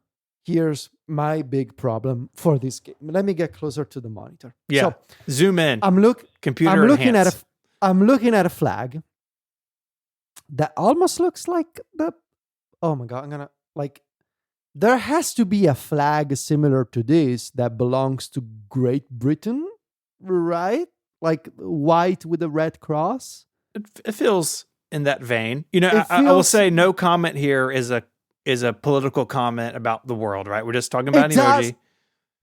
here's my big problem for this game. Let me get closer to the monitor. Yeah. So zoom in. Computer I'm looking enhance. I'm looking at a flag that almost looks like the. Oh my God! I'm gonna like. There has to be a flag similar to this that belongs to Great Britain, right? Like white with a red cross. It feels in that vein. You know, It I will feels- say no comment here is a political comment about the world, right? We're just talking about It an emoji.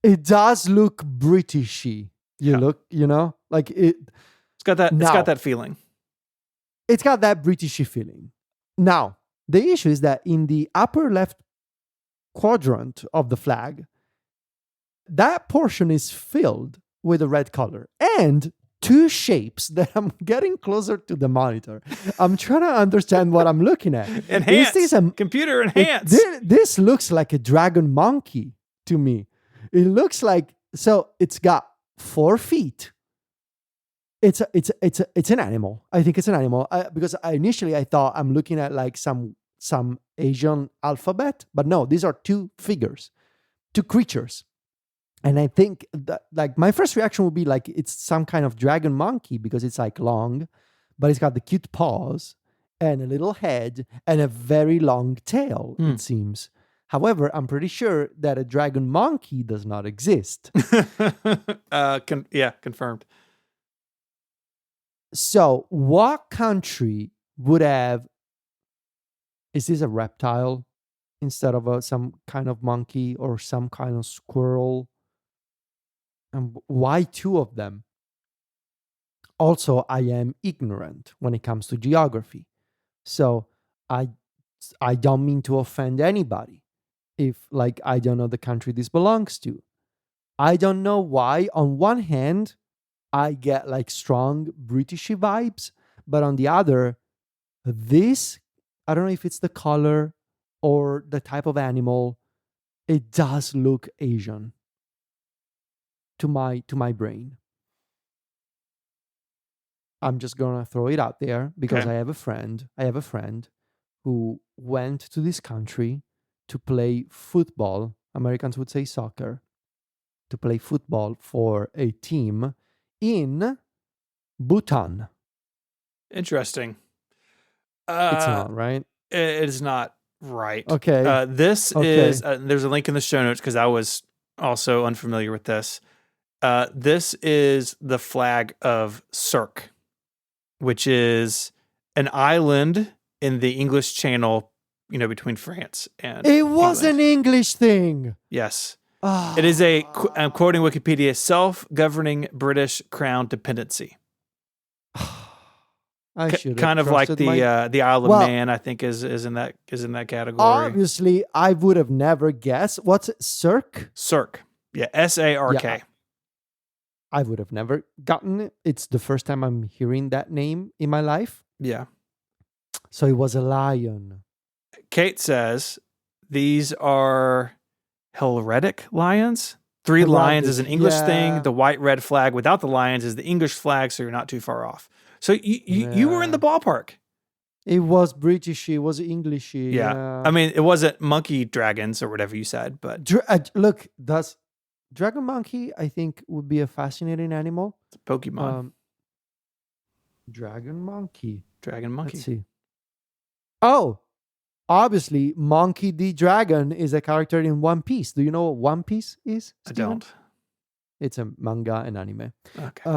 It does look Britishy. Like it. It's got that. It's Now- got that feeling. It's got that Britishy feeling. Now, the issue is that in the upper left quadrant of the flag, that portion is filled with a red color and two shapes that I'm getting closer to the monitor. I'm trying to understand what I'm looking at. Enhance. Is this Computer enhance. This looks like a dragon monkey to me. It looks like, so it's got 4 feet. It's an animal. I think it's an animal because initially I thought I'm looking at like some Asian alphabet, but no, these are 2 figures, 2 creatures. And I think that like my first reaction would be like it's some kind of dragon monkey because it's like long, but it's got the cute paws and a little head and a very long tail, it seems. However, I'm pretty sure that a dragon monkey does not exist. Confirmed. So, what country would have? Is this a reptile instead of some kind of monkey or some kind of squirrel? And why 2 of them? Also, I am ignorant when it comes to geography, so I don't mean to offend anybody. If like I don't know the country this belongs to, I don't know why. On one hand, I get like strong Britishy vibes, but on the other, this, I don't know if it's the color or the type of animal, it does look Asian to my brain. I'm just gonna throw it out there because Okay. I have a friend who went to this country to play football. Americans would say soccer. To play football for a team in Bhutan. Interesting. It's not, right? It is not right. Okay. This Okay. is, there's a link in the show notes because I was also unfamiliar with this. This is the flag of Cirque, which is an island in the English Channel, between France and It was England. an English thing. Yes. Ah. It is I'm quoting Wikipedia, self-governing British crown dependency. I should Kind of like the Isle of Man, I think is in that category. Obviously, I would have never guessed. What's it? Cirque? Cirque. Yeah, SARK. Yeah. I would have never gotten it. It's the first time I'm hearing that name in my life. Yeah. So it was a lion. Kate says these are Helletic lions. 3 Heraldic, lions is an English yeah. thing. The white-red flag without the lions is the English flag, so you're not too far off. So you were in the ballpark. It was Britishy. It was Englishy. Yeah. I mean, it wasn't monkey dragons or whatever you said, but Look, dragon monkey, I think, would be a fascinating animal. it's a Pokemon. Dragon monkey. Dragon monkey. Let's see. Oh, obviously, Monkey D. Dragon is a character in One Piece. Do you know what One Piece is? I Steven? don't. It's a manga and anime. Okay.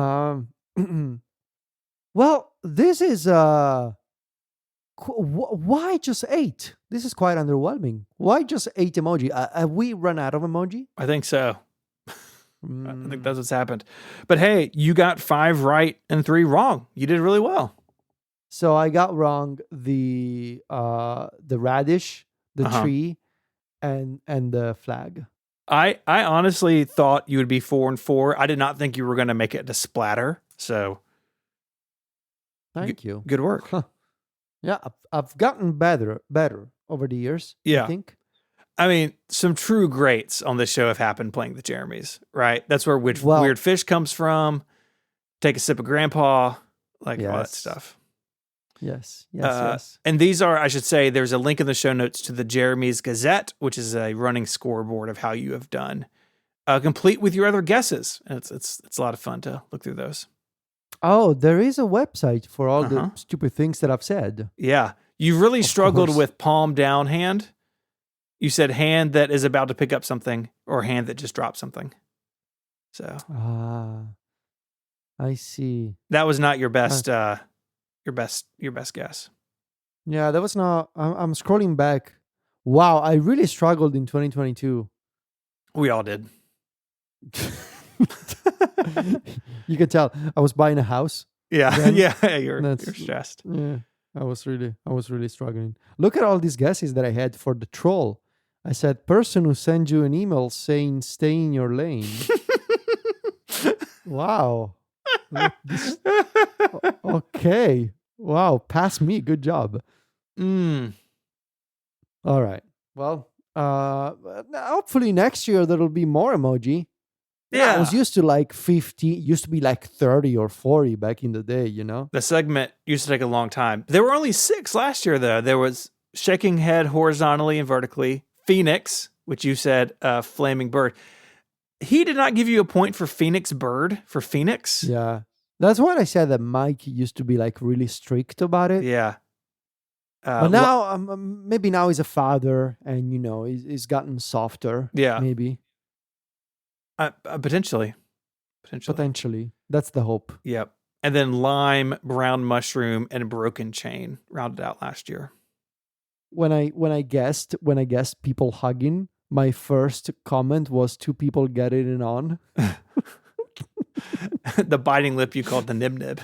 Well, this is why just 8? This is quite underwhelming. Why just 8 emoji? Have we run out of emoji? I think so. I think that's what's happened. But hey, you got 5 right and 3 wrong. You did really well. So I got wrong the radish, the tree, and the flag. I honestly thought you would be 4 and 4. I did not think you were going to make it to splatter. So Thank you. Good work. Yeah, I've gotten better over the years. Yeah. I think. I mean, some true greats on this show have happened playing the Jeremies, right? That's where Weird Fish comes from. take a sip of grandpa, like all that Yes. stuff. Yes. Yes. And these are, I should say, there's a link in the show notes to the Jeremies Gazette, which is a running scoreboard of how you have done, complete with your other guesses. And it's a lot of fun to look through those. Oh, there is a website for all Uh-huh. the stupid things that I've said. Yeah. You've really struggled course. with palm down hand. You said hand that is about to pick up something or hand that just dropped something. So I see. that was not your best your best guess. Yeah, that was not. I'm scrolling back. Wow, I really struggled in 2022. We all did. You can tell I was buying a house. Yeah. Then Yeah. You're that's- stressed. Yeah, I was really struggling. Look at all these guesses that I had for the troll. I said, person who sends you an email saying stay in your lane. Wow. Look, okay. Wow, pass me. Good job. Mm. All right. Well, hopefully next year there'll be more emoji. Yeah. I was used to like 50, used to be like 30 or 40 back in the day, you know? The segment used to take a long time. There were only 6 last year, though. There was shaking head horizontally and vertically, Phoenix, which you said flaming bird. He did not give you a point for Phoenix bird for Phoenix. Yeah. That's what I said, that Mike used to be like really strict about it. Yeah. But now, maybe now he's a father and, you know, he's gotten softer. Yeah. Maybe. Potentially. Potentially. That's the hope. Yep. And then lime, brown mushroom, and broken chain rounded out last year. When I guessed people hugging, my first comment was 2 people getting it on. The biting lip you called the nib nib.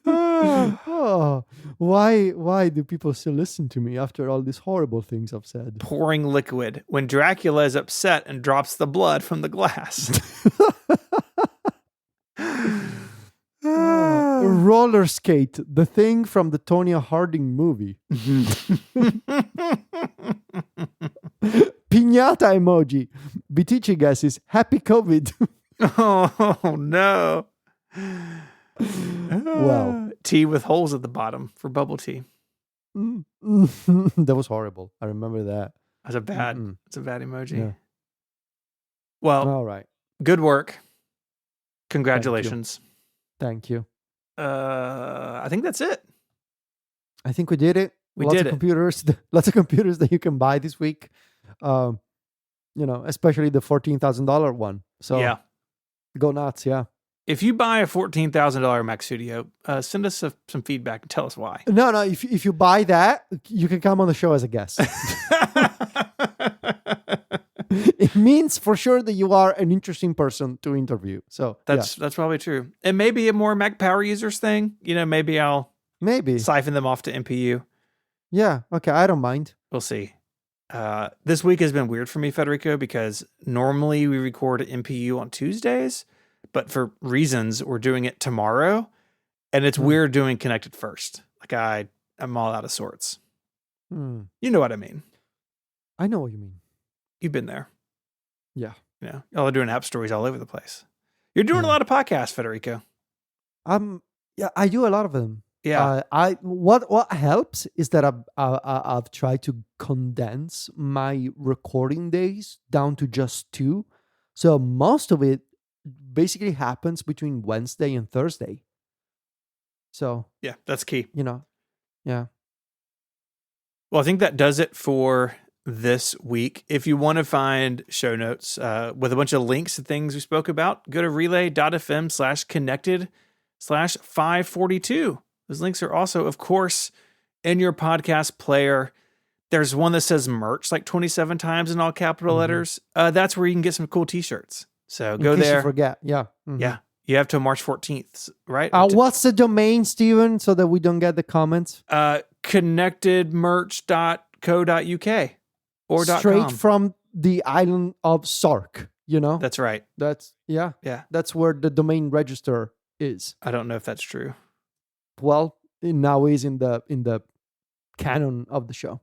Oh, why do people still listen to me after all these horrible things I've said? Pouring liquid when Dracula is upset and drops the blood from the glass. Roller skate, the thing from the Tonya Harding movie. Piñata emoji. Bitici guesses, happy COVID. Oh no. Well. Tea with holes at the bottom for bubble tea. That was horrible. I remember that. That's a bad emoji. Yeah. Well, All right. good work. Congratulations. Thank you. I think that's it. I think we did it. We lots did of it. computers, lots of computers that you can buy this week. You know, especially the $14,000 one. So yeah. Go nuts, yeah. If you buy a $14,000 Mac Studio, send us some feedback and tell us why. No. If you buy that, you can come on the show as a guest. It means for sure that you are an interesting person to interview. So that's probably true. It may be a more Mac Power users thing. You know, maybe I'll siphon them off to MPU. Yeah. Okay. I don't mind. We'll see. This week has been weird for me, Federico, because normally we record at MPU on Tuesdays, but for reasons we're doing it tomorrow, and it's weird doing connected first. Like I'm all out of sorts. You know what I mean? I know what you mean. You've been there. Yeah. You know, y'all are doing app stories all over the place. You're doing a lot of podcasts, Federico. Yeah, I do a lot of them. Yeah. What helps is that I've tried to condense my recording days down to just 2. So most of it basically happens between Wednesday and Thursday. So yeah, that's key. You know, yeah. Well, I think that does it for this week. If you want to find show notes with a bunch of links to things we spoke about, go to relay.fm/connected/542. Those links are also, of course, in your podcast player. There's one that says merch like 27 times in all capital letters. That's where you can get some cool t-shirts. So go there. You forget. Yeah. Mm-hmm. Yeah. You have till March 14th, right? What's the domain, Steven, so that we don't get the comments? Connectedmerch.co.uk or straight .com. From the island of Sark, you know? That's right. Yeah. That's where the domain register is. I don't know if that's true. Well, it now is in the canon of the show.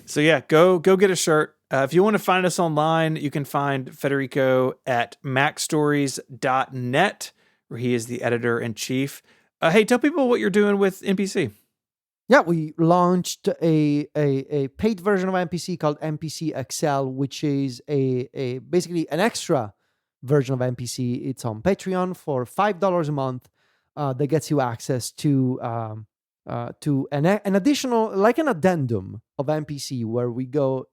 So yeah, go get a shirt. If you want to find us online, you can find Federico at macstories.net, where he is the editor-in-chief. Hey, tell people what you're doing with NPC. Yeah, we launched a paid version of NPC called NPC XL, which is a basically an extra version of NPC. It's on Patreon for $5 a month. That gets you access to an additional, like an addendum of NPC, where we go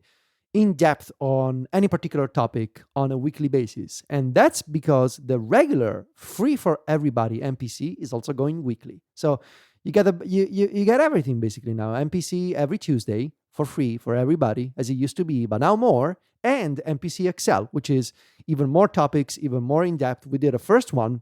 in depth on any particular topic on a weekly basis. And that's because the regular free for everybody NPC is also going weekly. So you get you get everything basically now. NPC every Tuesday for free for everybody, as it used to be, but now more. And NPC XL, which is even more topics, even more in depth. We did a first one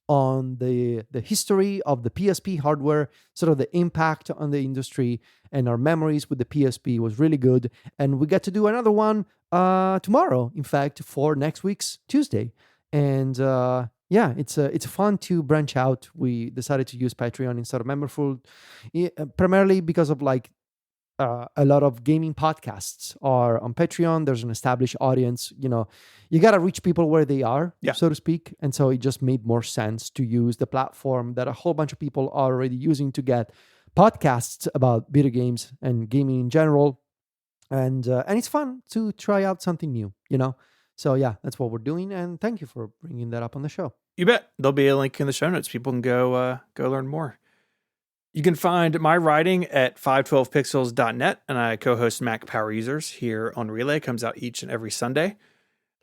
on the history of the PSP hardware, sort of the impact on the industry, and our memories with the PSP was really good. And we get to do another one tomorrow, in fact, for next week's Tuesday. And yeah, it's fun to branch out. We decided to use Patreon instead of Memberful, primarily because of like a lot of gaming podcasts are on Patreon. There's an established audience. You know, you got to reach people where they are, so to speak. And so it just made more sense to use the platform that a whole bunch of people are already using to get podcasts about video games and gaming in general. And it's fun to try out something new, you know? So yeah, that's what we're doing. And thank you for bringing that up on the show. You bet. There'll be a link in the show notes. People can go learn more. You can find my writing at 512pixels.net, and I co-host Mac Power Users here on Relay. Comes out each and every Sunday.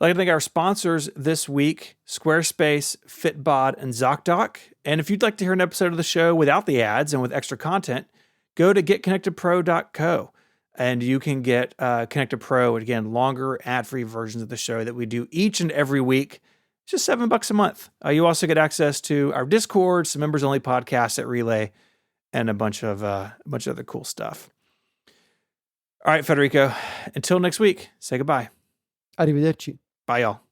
I'd like to thank our sponsors this week, Squarespace, Fitbod, and ZocDoc. And if you'd like to hear an episode of the show without the ads and with extra content, go to getconnectedpro.co, and you can get Connected Pro, again, longer ad-free versions of the show that we do each and every week. It's just $7 a month. You also get access to our Discord, some members-only podcasts at Relay, and a bunch of other cool stuff. All right, Federico, until next week, say goodbye. Arrivederci. Bye, y'all.